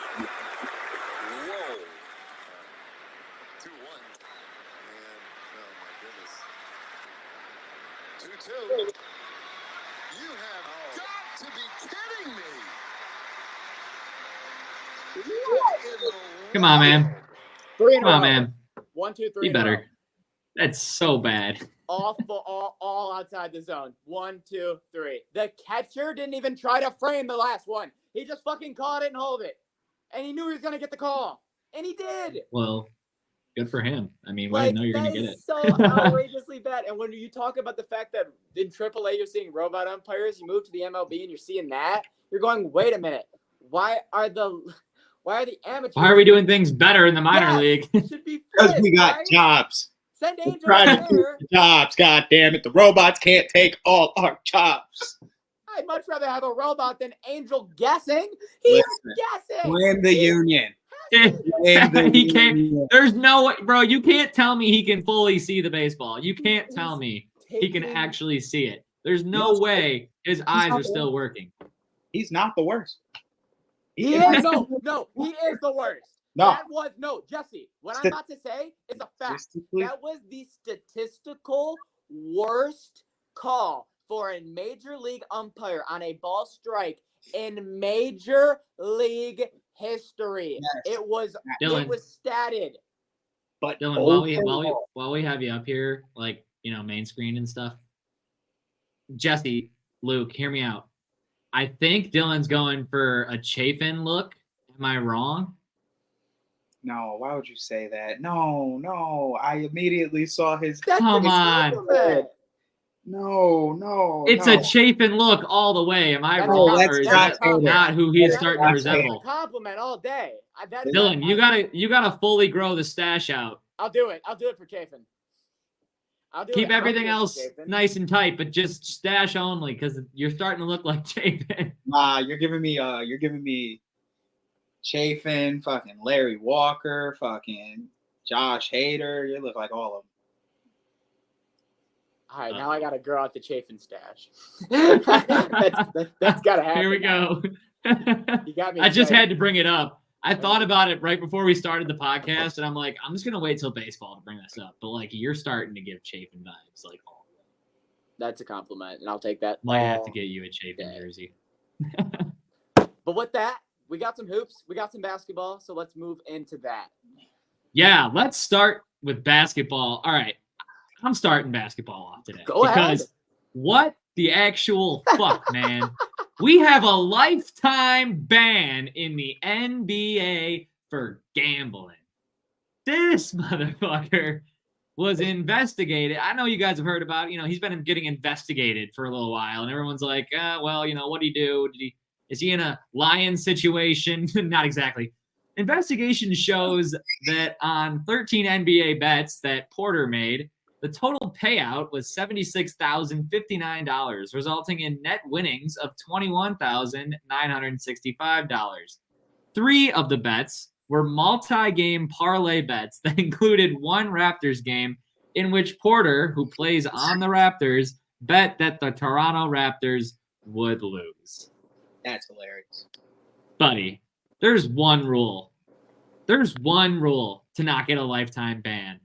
2-1. And, oh my goodness. 2-2. You have got to be kidding me. What in the Come on, man. 3 in a Come on, row. man. 1, 2, 3. Be in a row. better. That's so bad. All outside the zone. 1, 2, 3. The catcher didn't even try to frame the last one. He just fucking caught it and hold it. And he knew he was going to get the call. And he did. Well, good for him. I mean, I didn't know you're going to get it. So outrageously bad. And when you talk about the fact that in AAA you're seeing robot umpires, you move to the MLB and you're seeing that, you're going, wait a minute. Why are the amateurs? Why are we doing things better in the minor league? Should be Because flipped, we got right? jobs. Send We're Angel trying to out do there. the jobs. God damn it. The robots can't take all our jobs. I'd much rather have a robot than Angel guessing. He's guessing. Blame the union. He can't. There's no way, bro. You can't tell me he can fully see the baseball. You can't tell me he can actually see it. There's no way his eyes are still working. He's not the worst. He is no. He is the worst. No. Jesse. What I'm about to say is a fact. That was the statistical worst call for a major league umpire on a ball strike in Major League history. Yes. It was Dylan. It was statted. But Dylan, while we have you up here, like, you know, main screen and stuff, Jesse, Luke, hear me out. I think Dylan's going for a Chafin look. Am I wrong? No, why would you say that? No. I immediately saw his. Come on. No. It's a Chafin look all the way. Am I That's wrong? that's Or is Josh that Hader. not who he's That's starting to Josh resemble? Compliment all day. Dylan, you gotta fully grow the stash out. I'll do it for Chafin. Keep everything else nice and tight, but just stash only, because you're starting to look like Chafin. Nah, you're giving me Chafin, fucking Larry Walker, fucking Josh Hader. You look like all of them. All right, now I gotta grow out the Chafin stash. that's gotta happen. Here we go. You got me. I just had to bring it up. I thought about it right before we started the podcast, and I'm like, I'm just gonna wait till baseball to bring this up. But like, you're starting to give Chafin vibes, like. That's a compliment, and I'll take that. Might have to get you a Chafin jersey. But with that, we got some hoops, we got some basketball, so let's move into that. Yeah, let's start with basketball. All right, I'm starting basketball off today. Go ahead. Because what the actual fuck, man? We have a lifetime ban in the NBA for gambling. This motherfucker was investigated. I know you guys have heard about it. You know, he's been getting investigated for a little while, and everyone's like, well, you know, what did he do? Is he in a lion situation? Not exactly. Investigation shows that on 13 NBA bets that Porter made, the total payout was $76,059, resulting in net winnings of $21,965. 3 of the bets were multi-game parlay bets that included one Raptors game in which Porter, who plays on the Raptors, bet that the Toronto Raptors would lose. That's hilarious. Buddy, there's one rule. There's one rule to not get a lifetime ban.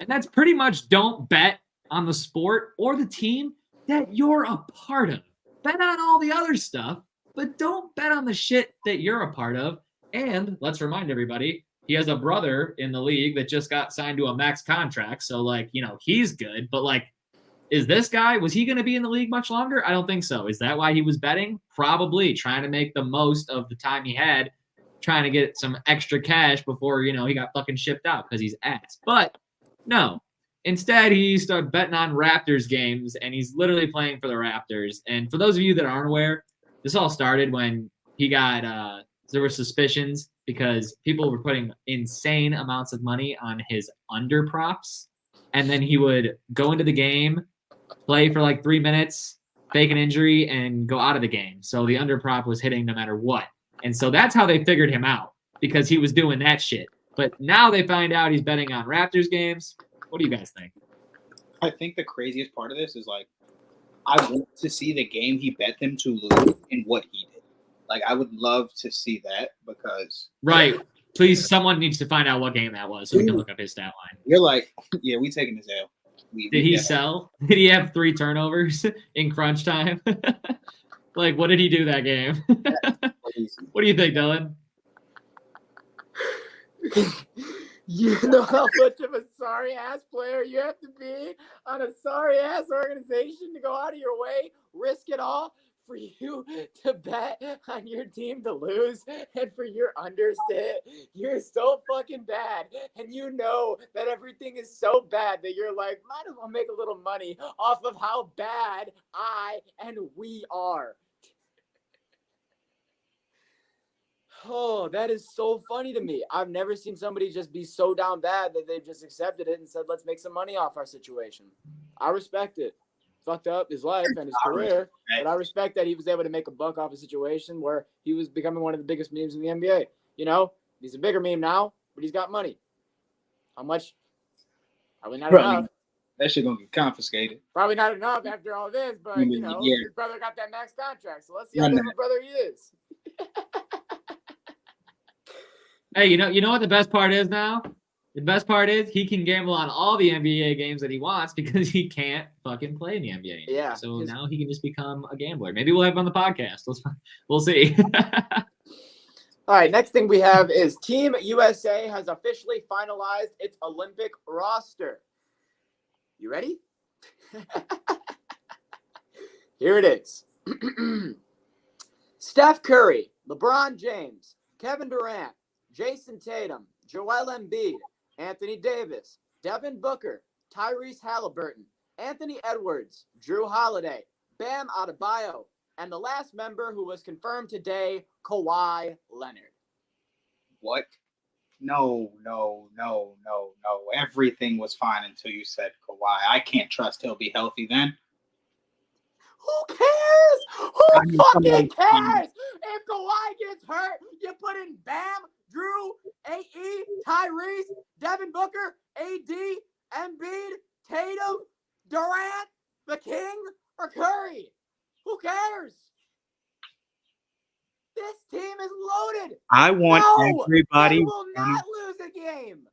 And that's pretty much don't bet on the sport or the team that you're a part of. Bet on all the other stuff, but don't bet on the shit that you're a part of. And let's remind everybody, he has a brother in the league that just got signed to a max contract. So, like, you know, he's good. But, like, is this guy, was he going to be in the league much longer? I don't think so. Is that why he was betting? Probably. Trying to make the most of the time he had, trying to get some extra cash before, you know, he got fucking shipped out because he's ass. But no. Instead, he started betting on Raptors games, and he's literally playing for the Raptors. And for those of you that aren't aware, this all started when he got there were suspicions because people were putting insane amounts of money on his under props. And then he would go into the game, play for like 3 minutes, fake an injury, and go out of the game. So the under prop was hitting no matter what. And so that's how they figured him out, because he was doing that shit. But now they find out he's betting on Raptors games. What do you guys think? I think the craziest part of this is, like, I want to see the game he bet them to lose and what he did. Like, I would love to see that because... Right. Please, someone needs to find out what game that was so we can look up his stat line. You're like, yeah, we taking this L. Did he sell? Did he have 3 turnovers in crunch time? Like, what did he do that game? What do you think, Dylan? You know how much of a sorry-ass player you have to be on a sorry-ass organization to go out of your way, risk it all for you to bet on your team to lose and for your unders to hit. You're so fucking bad. And you know that everything is so bad that you're like, might as well make a little money off of how bad I and we are. Oh, that is so funny to me. I've never seen somebody just be so down bad that they've just accepted it and said, let's make some money off our situation. I respect it. fucked up his life and his career. But I respect that he was able to make a buck off a situation where he was becoming one of the biggest memes in the NBA. You know, he's a bigger meme now, but he's got money. How much? Probably not enough. That shit gonna get confiscated. Probably not enough after all this, but you know, his brother got that max contract, so let's see how good of a brother he is. Hey, you know what the best part is now? The best part is he can gamble on all the NBA games that he wants because he can't fucking play in the NBA anymore. Yeah. So now he can just become a gambler. Maybe we'll have him on the podcast. We'll see. All right, next thing we have is Team USA has officially finalized its Olympic roster. You ready? Here it is. Steph Curry, LeBron James, Kevin Durant, Jason Tatum, Joel Embiid, Anthony Davis, Devin Booker, Tyrese Halliburton, Anthony Edwards, Drew Holiday, Bam Adebayo, and the last member who was confirmed today, Kawhi Leonard. What? No. Everything was fine until you said Kawhi. I can't trust he'll be healthy then. Who cares? Who fucking cares? If Kawhi gets hurt, you put in Bam, Drew, AE, Tyrese, Devin Booker, AD, Embiid, Tatum, Durant, the King, or Curry. Who cares? This team is loaded. I want everybody. They will not lose a game.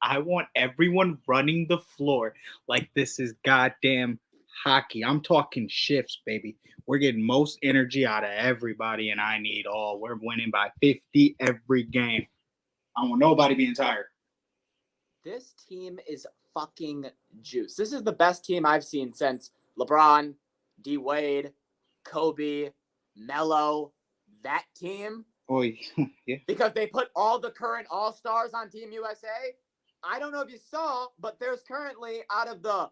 I want everyone running the floor like this is goddamn hockey. I'm talking shifts, baby. We're getting most energy out of everybody, and I need all. We're winning by 50 every game. I don't want nobody being tired. This team is fucking juice. This is the best team I've seen since LeBron, D. Wade, Kobe, Melo. That team. Oh, yeah. Because they put all the current All-Stars on Team USA. I don't know if you saw, but there's currently out of the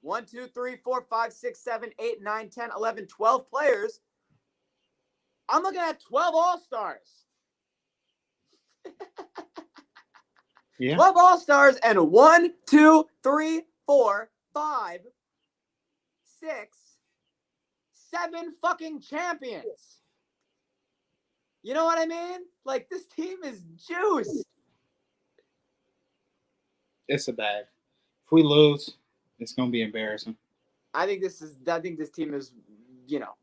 1, 2, 3, 4, 5, 6, 7, 8, 9, 10, 11, 12 players. I'm looking at 12 All-Stars. Yeah. 12 All-Stars and 1, 2, 3, 4, 5, 6, 7 fucking champions. You know what I mean? Like, this team is juiced. It's a bag. If we lose, it's gonna be embarrassing. I think this team is, you know,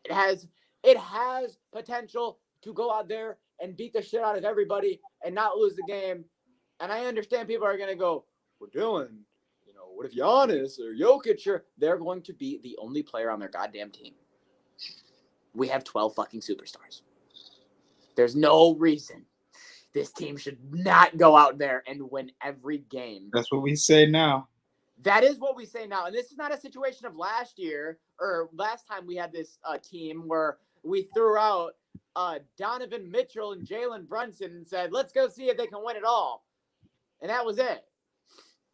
it has potential to go out there and beat the shit out of everybody and not lose the game. And I understand people are gonna go, we're doing, you know, what if Giannis or Jokic they're going to be the only player on their goddamn team. We have 12 fucking superstars. There's no reason this team should not go out there and win every game. That's what we say now. That is what we say now. And this is not a situation of last year or last time we had this team where we threw out Donovan Mitchell and Jalen Brunson and said, let's go see if they can win it all. And that was it.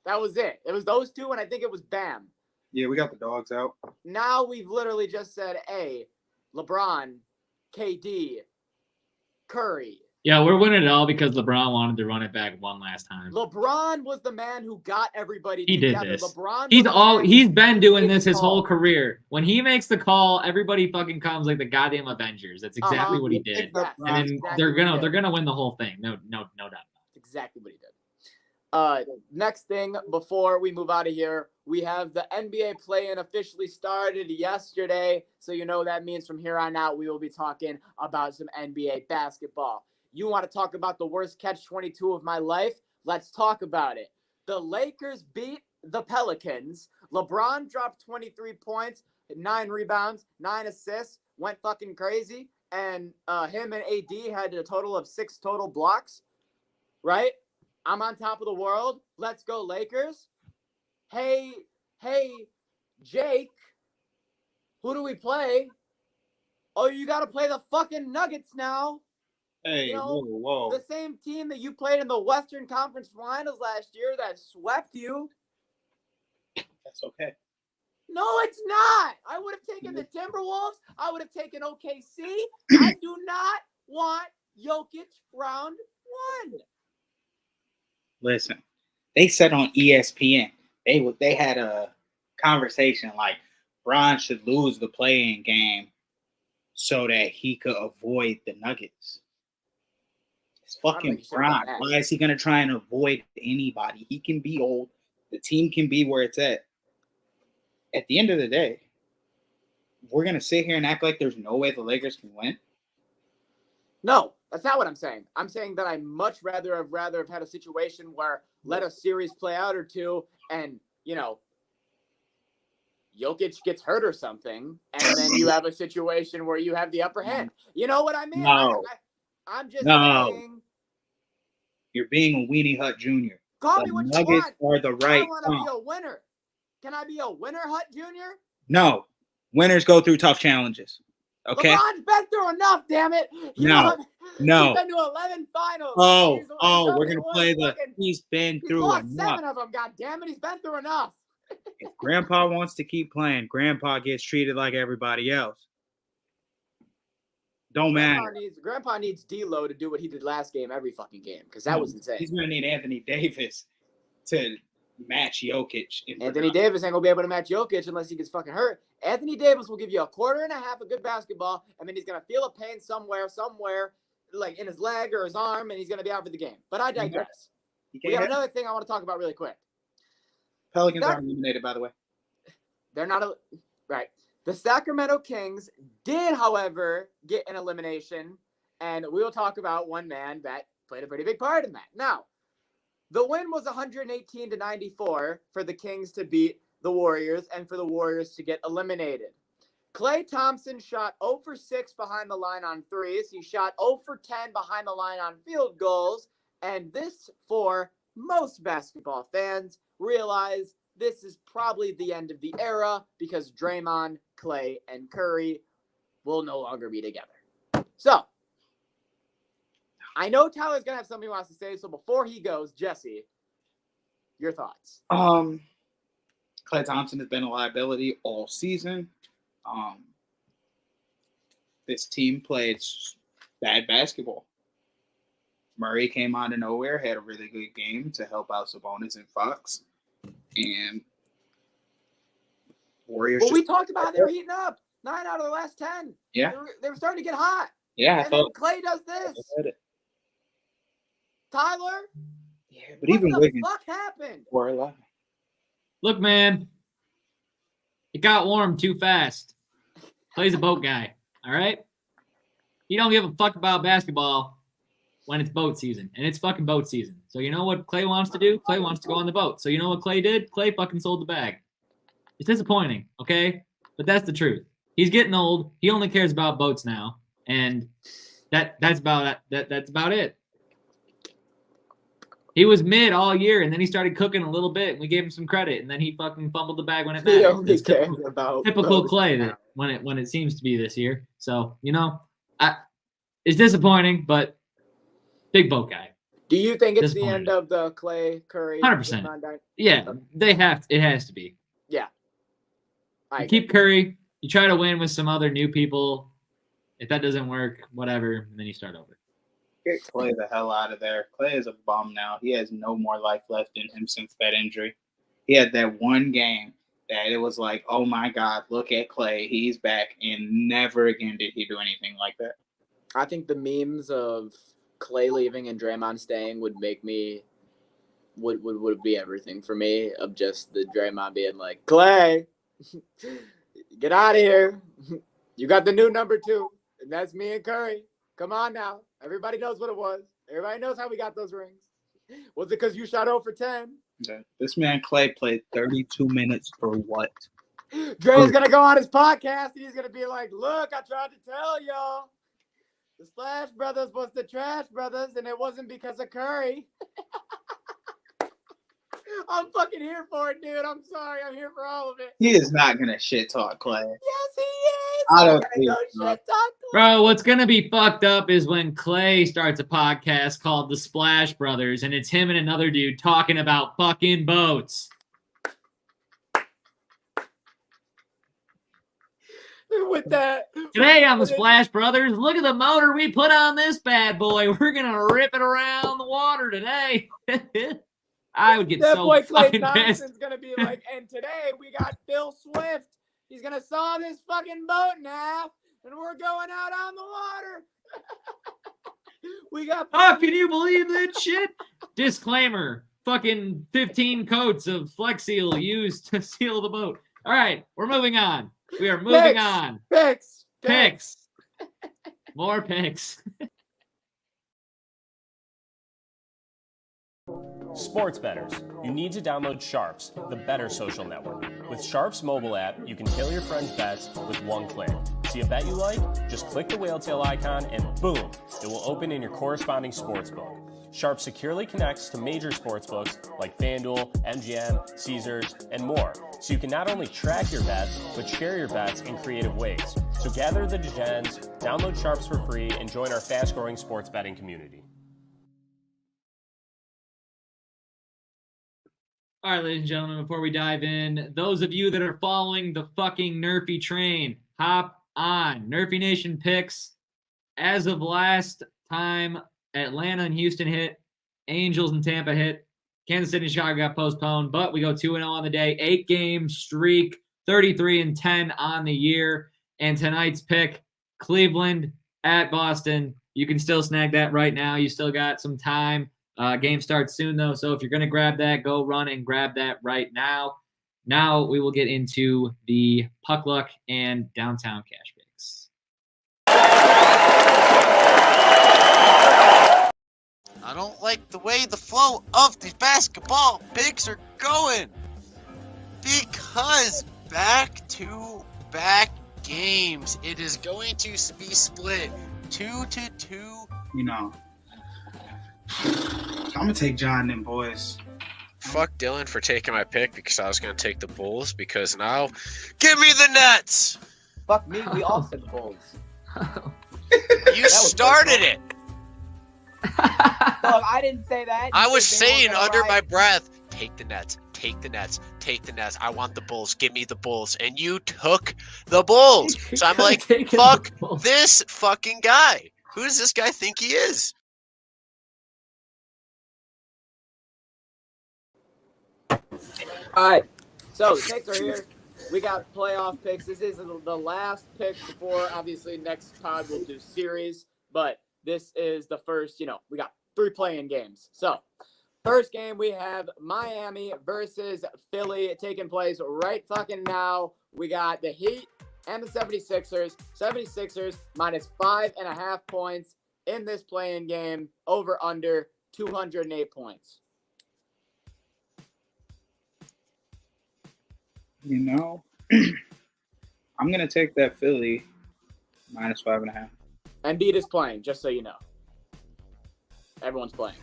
That was it. It was those two, and I think it was Bam. Yeah, we got the dogs out. Now we've literally just said, hey, LeBron, KD, Curry. Yeah, we're winning it all because LeBron wanted to run it back one last time. LeBron was the man who got everybody He together. did this. LeBron he's been doing this his whole career. When he makes the call, everybody fucking comes like the goddamn Avengers. That's exactly what he did. Exactly. And then they're gonna win the whole thing. No doubt. That's exactly what he did. Next thing before we move out of here, we have the NBA play-in officially started yesterday. So you know that means from here on out, we will be talking about some NBA basketball. You want to talk about the worst catch-22 of my life? Let's talk about it. The Lakers beat the Pelicans. LeBron dropped 23 points, 9 rebounds, 9 assists, went fucking crazy. And him and AD had a total of 6 total blocks, right? I'm on top of the world. Let's go, Lakers. Hey, Jake, who do we play? Oh, you got to play the fucking Nuggets now. Hey, You know, whoa. The same team that you played in the Western Conference Finals last year that swept you. That's okay. No, it's not. I would have taken the Timberwolves. I would have taken OKC. I do not want Jokic round 1. Listen, they said on ESPN they had a conversation like Bron should lose the play-in game so that he could avoid the Nuggets. It's fucking Bron. Why is he gonna try and avoid anybody? He can be old. The team can be where it's at. At the end of the day, we're gonna sit here and act like there's no way the Lakers can win. No, that's not what I'm saying. I'm saying that I much rather have had a situation where let a series play out or two, and Jokic gets hurt or something, and then you have a situation where you have the upper hand. You know what I mean? No. I'm just saying. You're being a Weenie Hut Jr. Call me what you want. Are the right I want to be a winner. Can I be a winner, Hut Jr.? No. Winners go through tough challenges. Okay? LeBron's been through enough, damn it. No. He's been to 11 finals. We're going to play he's been through lost enough. 7 of them, God damn it. He's been through enough. If Grandpa wants to keep playing, Grandpa gets treated like everybody else. Don't matter. Grandpa needs D-Lo to do what he did last game every fucking game because that was insane. He's going to need Anthony Davis to match Jokic. Anthony Davis ain't going to be able to match Jokic unless he gets fucking hurt. Anthony Davis will give you a quarter and a half of good basketball, and then he's going to feel a pain somewhere, like in his leg or his arm, and he's going to be out for the game. But I digress. We have another thing I want to talk about really quick. Pelicans aren't eliminated, by the way. They're not right. The Sacramento Kings did, however, get an elimination, and we will talk about one man that played a pretty big part in that. Now, the win was 118-94 for the Kings to beat the Warriors and for the Warriors to get eliminated. Klay Thompson shot 0 for 6 behind the line on threes. He shot 0 for 10 behind the line on field goals, and this, for most basketball fans, realize this is probably the end of the era because Draymond, Klay, and Curry will no longer be together. So, I know Tyler's going to have something he wants to say, so before he goes, Jesse, your thoughts. Klay Thompson has been a liability all season. This team played bad basketball. Murray came out of nowhere, had a really good game to help out Sabonis and Fox. And Warriors. Well, we talked about they were heating up. 9 out of the last 10. Yeah. They were starting to get hot. Yeah, and then Klay does this. Tyler? Yeah, but even Wiggins. What the fuck happened? 4-11. Look, man. It got warm too fast. Klay's a boat guy. All right? He don't give a fuck about basketball when it's boat season. And it's fucking boat season. So you know what Klay wants to do? Klay wants to go on the boat. So you know what Klay did? Klay fucking sold the bag. It's disappointing, okay? But that's the truth. He's getting old. He only cares about boats now. And that's about it. He was mid all year, and then he started cooking a little bit, and we gave him some credit, and then he fucking fumbled the bag when it mattered. It's typical Klay that when it seems to be this year. So, it's disappointing, but big boat guy. Do you think it's the end of the Klay Curry? 100%. Yeah, it has to be. Yeah. You keep Curry. You try to win with some other new people. If that doesn't work, whatever, and then you start over. Get Klay the hell out of there. Klay is a bum now. He has no more life left in him since that injury. He had that one game that it was like, oh my God, look at Klay. He's back. And never again did he do anything like that. I think the memes of Klay leaving and Draymond staying would make me would be everything for me, of just the Draymond being like, Klay, get out of here. You got the new number 2, and that's me and Curry. Come on now. Everybody knows what it was. Everybody knows how we got those rings. Was it because you shot 0 for 10? Okay. This man Klay played 32 minutes for what? Dre's going to go on his podcast, and he's going to be like, look, I tried to tell y'all. The Splash Brothers was the Trash Brothers, and it wasn't because of Curry. I'm fucking here for it, dude. I'm sorry. I'm here for all of it. He is not going to shit talk Klay. Yes, he is. I don't think so. Bro, what's going to be fucked up is when Klay starts a podcast called The Splash Brothers, and it's him and another dude talking about fucking boats. With that. Today on The Splash Brothers, look at the motor we put on this bad boy. We're going to rip it around the water today. I would get That so boy Clay fucking pissed. Thompson's gonna be like, and today we got Phil Swift. He's gonna saw this fucking boat in half, and we're going out on the water. We got. Oh, can you believe that shit? Disclaimer. Fucking 15 coats of Flex Seal used to seal the boat. All right, we're moving on. We are moving on. Picks. More picks. Sports bettors, you need to download Sharps, the better social network. With Sharps mobile app, you can tail your friends' bets with one click. See a bet you like? Just click the whale tail icon and boom, it will open in your corresponding sportsbook. Sharps securely connects to major sportsbooks like FanDuel, MGM, Caesars, and more, so you can not only track your bets, but share your bets in creative ways. So gather the degens, download Sharps for free, and join our fast-growing sports betting community. All right, ladies and gentlemen, before we dive in, those of you that are following the fucking Nerfy train, hop on. Nerfy Nation picks. As of last time, Atlanta and Houston hit. Angels and Tampa hit. Kansas City and Chicago got postponed, but we go 2-0 on the day. 8-game streak, 33-10 on the year. And tonight's pick, Cleveland at Boston. You can still snag that right now. You still got some time. Game starts soon, though, so if you're going to grab that, go run and grab that right now. Now we will get into the Puck Luck and Downtown Cash picks. I don't like the way the flow of the basketball picks are going because back-to-back games, it is going to be split 2-2. You know, I'm gonna take John and them boys. Fuck Dylan for taking my pick because I was gonna take the Bulls because now, give me the Nets. Fuck me, we all said the Bulls. You started it. Well, I didn't say that. I was saying under my breath, take the Nets, take the Nets, take the Nets. I want the Bulls. Give me the Bulls. And you took the Bulls. So I'm like, fuck this fucking guy. Who does this guy think he is? All right, so the picks are here. We got playoff picks. This is the last pick before, obviously, next pod we'll do series. But this is the first, we got 3 playing games. So, first game, we have Miami versus Philly taking place right fucking now. We got the Heat and the 76ers. 76ers minus 5.5 points in this playing game. Over under 208 points. I'm gonna take that Philly minus 5.5. Embiid is playing, just so you know. Everyone's playing.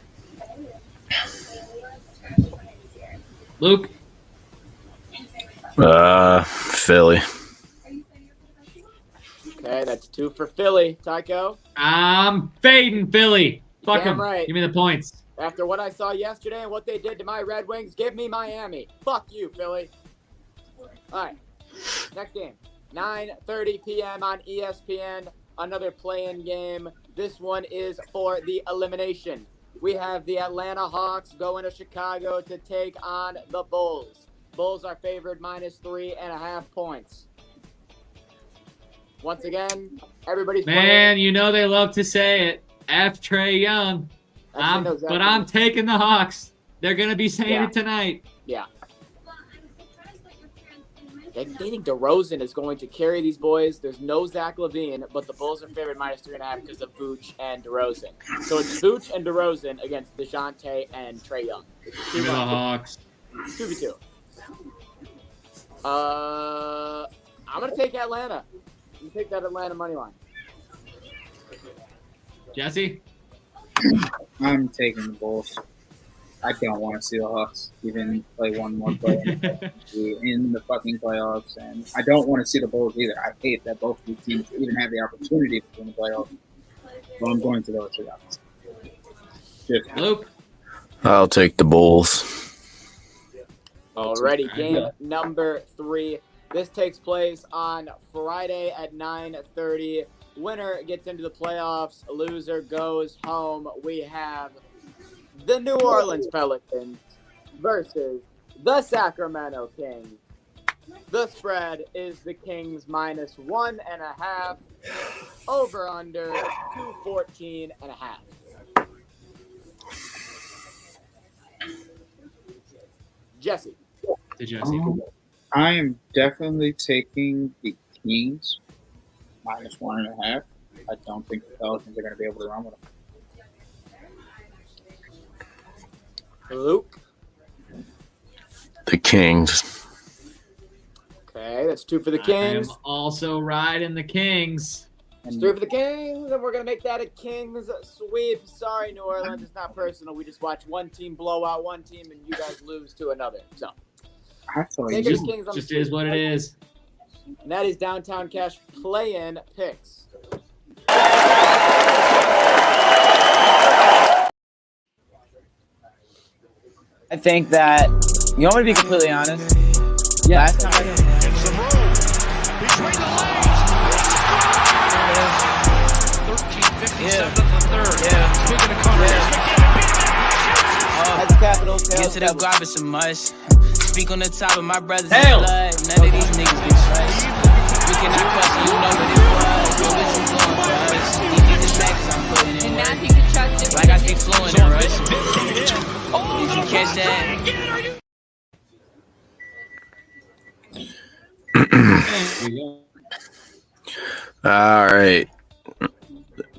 Luke? Philly. Okay, that's 2 for Philly. Tycho? I'm fading Philly. Fuck Damn them. right. Give me the points. After what I saw yesterday and what they did to my Red Wings, give me Miami. Fuck you, Philly. All right, next game. 9:30 p.m. on ESPN. Another play-in game. This one is for the elimination. We have the Atlanta Hawks going to Chicago to take on the Bulls. Bulls are favored minus 3.5 points. Once again, everybody's Man, you know they love to say it. F. Trey Young. But I'm taking the Hawks. They're going to be saying it tonight. Yeah. They think DeRozan is going to carry these boys. There's no Zach LaVine, but the Bulls are favored minus 3.5 because of Vooch and DeRozan. So it's Vooch and DeRozan against DeJounte and Trey Young. Give me the Hawks. 2v2. I'm going to take Atlanta. I'm going to take that Atlanta money line. Jesse? I'm taking the Bulls. I don't want to see the Hawks even play one more play in the fucking playoffs, and I don't want to see the Bulls either. I hate that both of these teams even have the opportunity to win the playoffs. But I'm going to those two guys. Luke? I'll take the Bulls. Alrighty, game number 3. This takes place on Friday at 9:30. Winner gets into the playoffs. Loser goes home. We have the New Orleans Pelicans versus the Sacramento Kings. The spread is the Kings -1.5. Over under 214.5. Jesse. To Jesse. I am definitely taking the Kings -1.5. I don't think the Pelicans are going to be able to run with them. Luke. The Kings. Okay, that's 2 for the I Kings. am also riding the Kings. It's 3 for the Kings, and we're going to make that a Kings sweep. Sorry, New Orleans. It's not personal. We just watch one team blow out one team, and you guys lose to another. So, take the Kings on Just the is what it is. And that is Downtown Cash play-in picks. I think that, you want me to be completely honest? Last time Between the legs. 13-57 in the third. Speaking of Connor, that's capital. Get to the garbage so much. Speak on the top of my brothers' blood. None of these niggas can trust. We cannot question, you know what it was. Yo, what you doing for us? You get this back 'cause I'm putting in work. Like I speak fluent in Russian. Did you catch that? All right.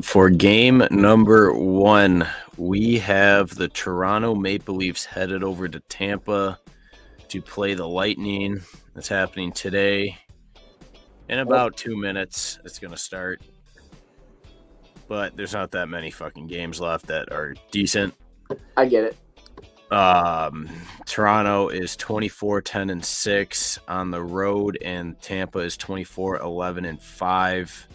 For game number 1, we have the Toronto Maple Leafs headed over to Tampa to play the Lightning. It's happening today. In about 2 minutes, it's going to start. But there's not that many fucking games left that are decent. I get it. Toronto is 24-10-6 on the road, and Tampa is 24-11-5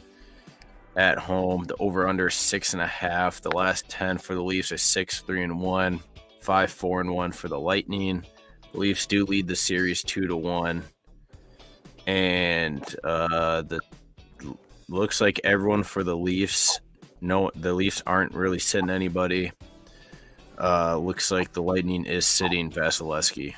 at home. The over/under 6.5. The last 10 for the Leafs are 6-3-1, 5-4-1 for the Lightning. The Leafs do lead the series 2-1, and the looks like everyone for the Leafs. No, the Leafs aren't really sitting anybody. Looks like the Lightning is sitting Vasilevsky.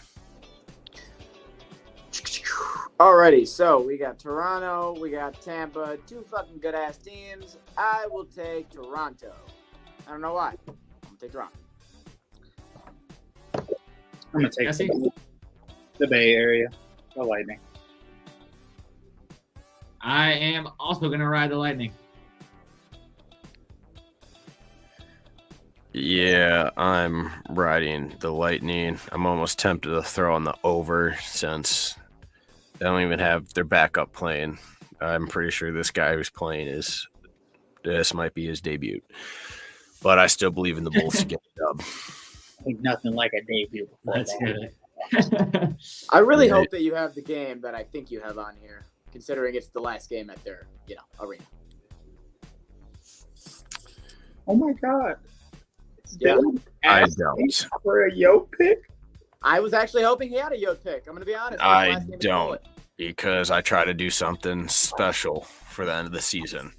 Alrighty, so we got Toronto, we got Tampa, 2 fucking good ass teams. I will take Toronto. I don't know why. I'm gonna take Toronto. I'm going to take the Bay Area, the Lightning. I am also going to ride the Lightning. Yeah, I'm riding the Lightning. I'm almost tempted to throw on the over since they don't even have their backup playing. I'm pretty sure this guy who's playing this might be his debut. But I still believe in the Bulls to get the dub. I think nothing like a debut before That's that. good. I really hope that you have the game that I think you have on here, considering it's the last game at their, arena. Oh my God. Yeah. I don't. For a Yo pick? I was actually hoping he had a Yote pick. I'm going to be honest. I don't, because I try to do something special for the end of the season.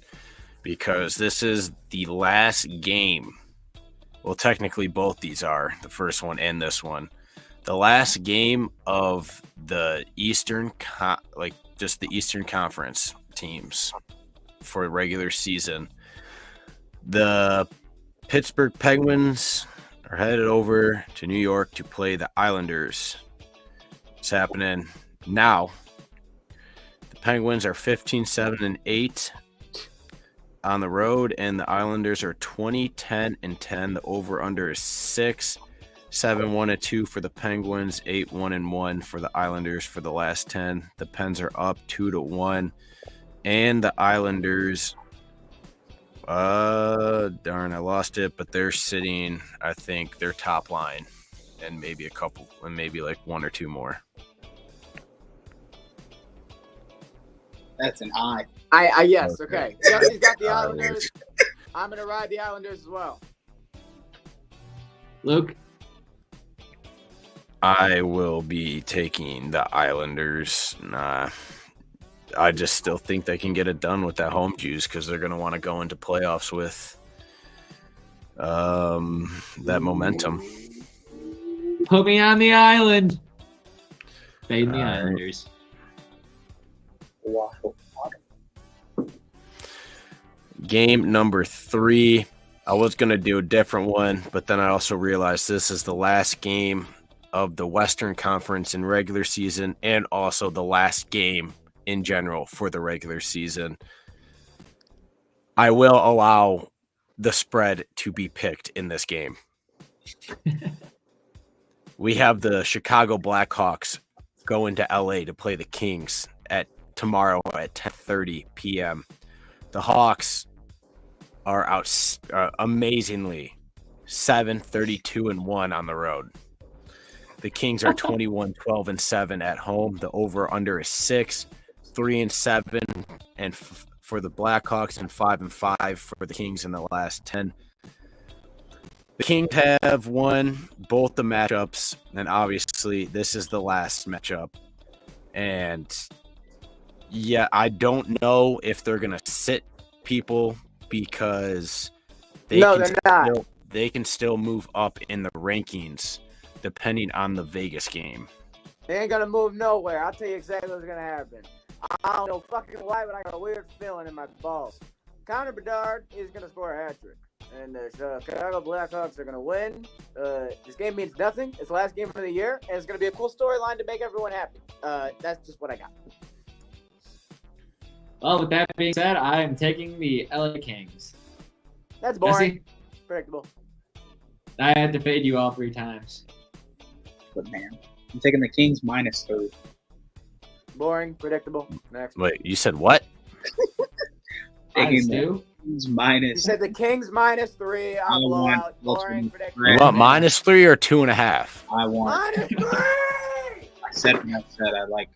Because this is the last game. Well, technically, both these are, the first one and this one. The last game of the Eastern Conference teams for regular season. The Pittsburgh Penguins are headed over to New York to play the Islanders. It's happening now. The Penguins are 15-7-8 on the road, and the Islanders are 20-10-10. The over/under is 6. 7-1-2 for the Penguins, 8-1-1 for the Islanders for the last 10. The Pens are up 2-1, and the Islanders. Darn, I lost it, but they're sitting, I think, their top line and maybe like 1 or 2 more. That's an eye. Yes, okay. Jesse's got the Islanders. I'm going to ride the Islanders as well. Luke? I will be taking the Islanders. I just still think they can get it done with that home juice because they're going to want to go into playoffs with that momentum. Put me on the island. Fade the All right. Islanders. Wow. Game number 3. I was going to do a different one, but then I also realized this is the last game of the Western Conference in regular season and also the last game in general for the regular season. I will allow the spread to be picked in this game. We have the Chicago Blackhawks going to LA to play the Kings tomorrow at 10:30 p.m. The Hawks are out amazingly 7-32-1 on the road. The Kings are 21-12-7 at home. The over/under is 6, 3-7, and for the Blackhawks and 5-5 for the Kings in the last 10. The Kings have won both the matchups, and obviously this is the last matchup. And yeah, I don't know if they're gonna sit people because they can still move up in the rankings depending on the Vegas game. They ain't gonna move nowhere. I'll tell you exactly what's gonna happen. I don't know fucking why, but I got a weird feeling in my balls. Connor Bedard is gonna score a hat trick, and the Chicago Blackhawks are gonna win. This game means nothing. It's the last game of the year, and it's gonna be a cool storyline to make everyone happy. That's just what I got. Well, with that being said, I am taking the LA Kings. That's boring. Jesse? Predictable. I had to fade you all 3 times. But man, I'm taking the Kings -3. Boring. Predictable. Next. Wait, you said what? Taking the -2? Kings You minus. said the Kings -3. I'll blow want out. Boring. Wilson. Predictable. You want -3 or 2.5? I want. -3. I said what I said. I like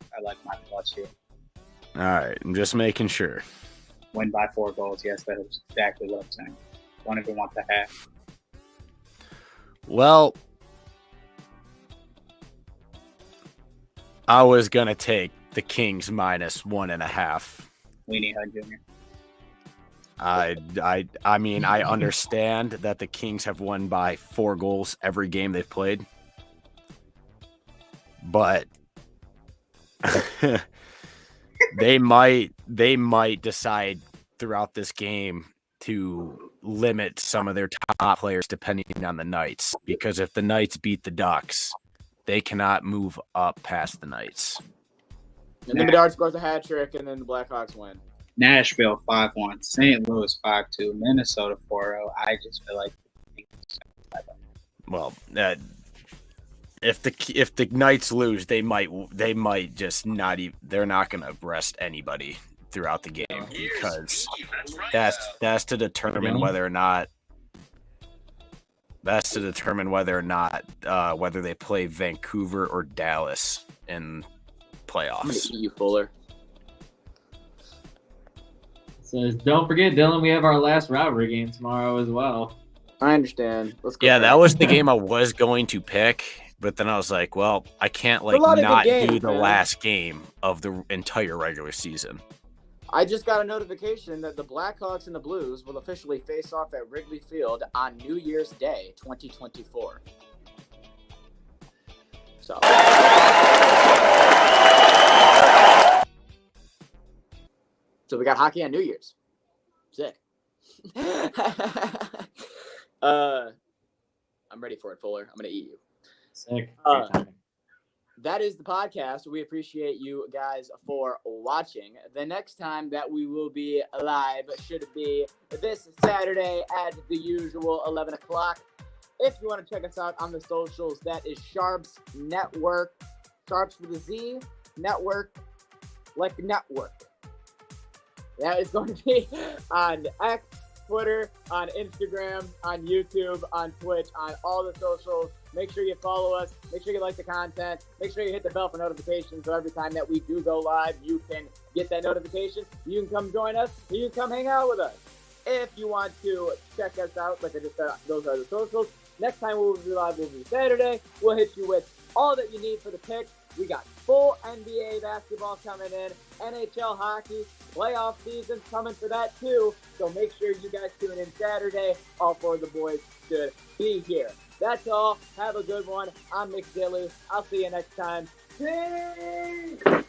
my plus here. All right, I'm just making sure. Win by 4 goals. Yes, that is exactly what I'm saying. Don't even want the half. Well, I was gonna take the Kings -1.5. Weenie Hud Jr. I mean, I understand that the Kings have won by 4 goals every game they've played, but they might decide throughout this game to limit some of their top players depending on the Knights, because if the Knights beat the Ducks, they cannot move up past the Knights. And then Bedard scores a hat trick, and then the Blackhawks win. Nashville 5-1. St. Louis 5-2. Minnesota 4-0. I just feel like. Well, if the Knights lose, they might just not even. They're not going to rest anybody throughout the game, because that's to determine whether or not. That's to determine whether or not whether they play Vancouver or Dallas in playoffs. I'm gonna eat you, Fuller. Says, don't forget, Dylan, we have our last rivalry game tomorrow as well. I understand. Let's go. Yeah, that was the game I was going to pick, but then I was like, well, I can't not do the last game of the entire regular season. I just got a notification that the Blackhawks and the Blues will officially face off at Wrigley Field on New Year's Day, 2024. So we got hockey on New Year's. Sick. I'm ready for it, Fuller. I'm going to eat you. Sick. That is the podcast. We appreciate you guys for watching. The next time that we will be live should be this Saturday at the usual 11 o'clock. If you want to check us out on the socials, that is Sharps Network. Sharps with a Z, Network, like network. That is going to be on X, Twitter, on Instagram, on YouTube, on Twitch, on all the socials. Make sure you follow us. Make sure you like the content. Make sure you hit the bell for notifications, so every time that we do go live, you can get that notification. You can come join us. You can come hang out with us. If you want to check us out, like I just said, those are the socials. Next time we'll be live will be Saturday. We'll hit you with all that you need for the picks. We got full NBA basketball coming in, NHL hockey, playoff season coming for that too. So make sure you guys tune in Saturday. All 4 of the boys should be here. That's all. Have a good one. I'm Nick Dilly. I'll see you next time. Peace!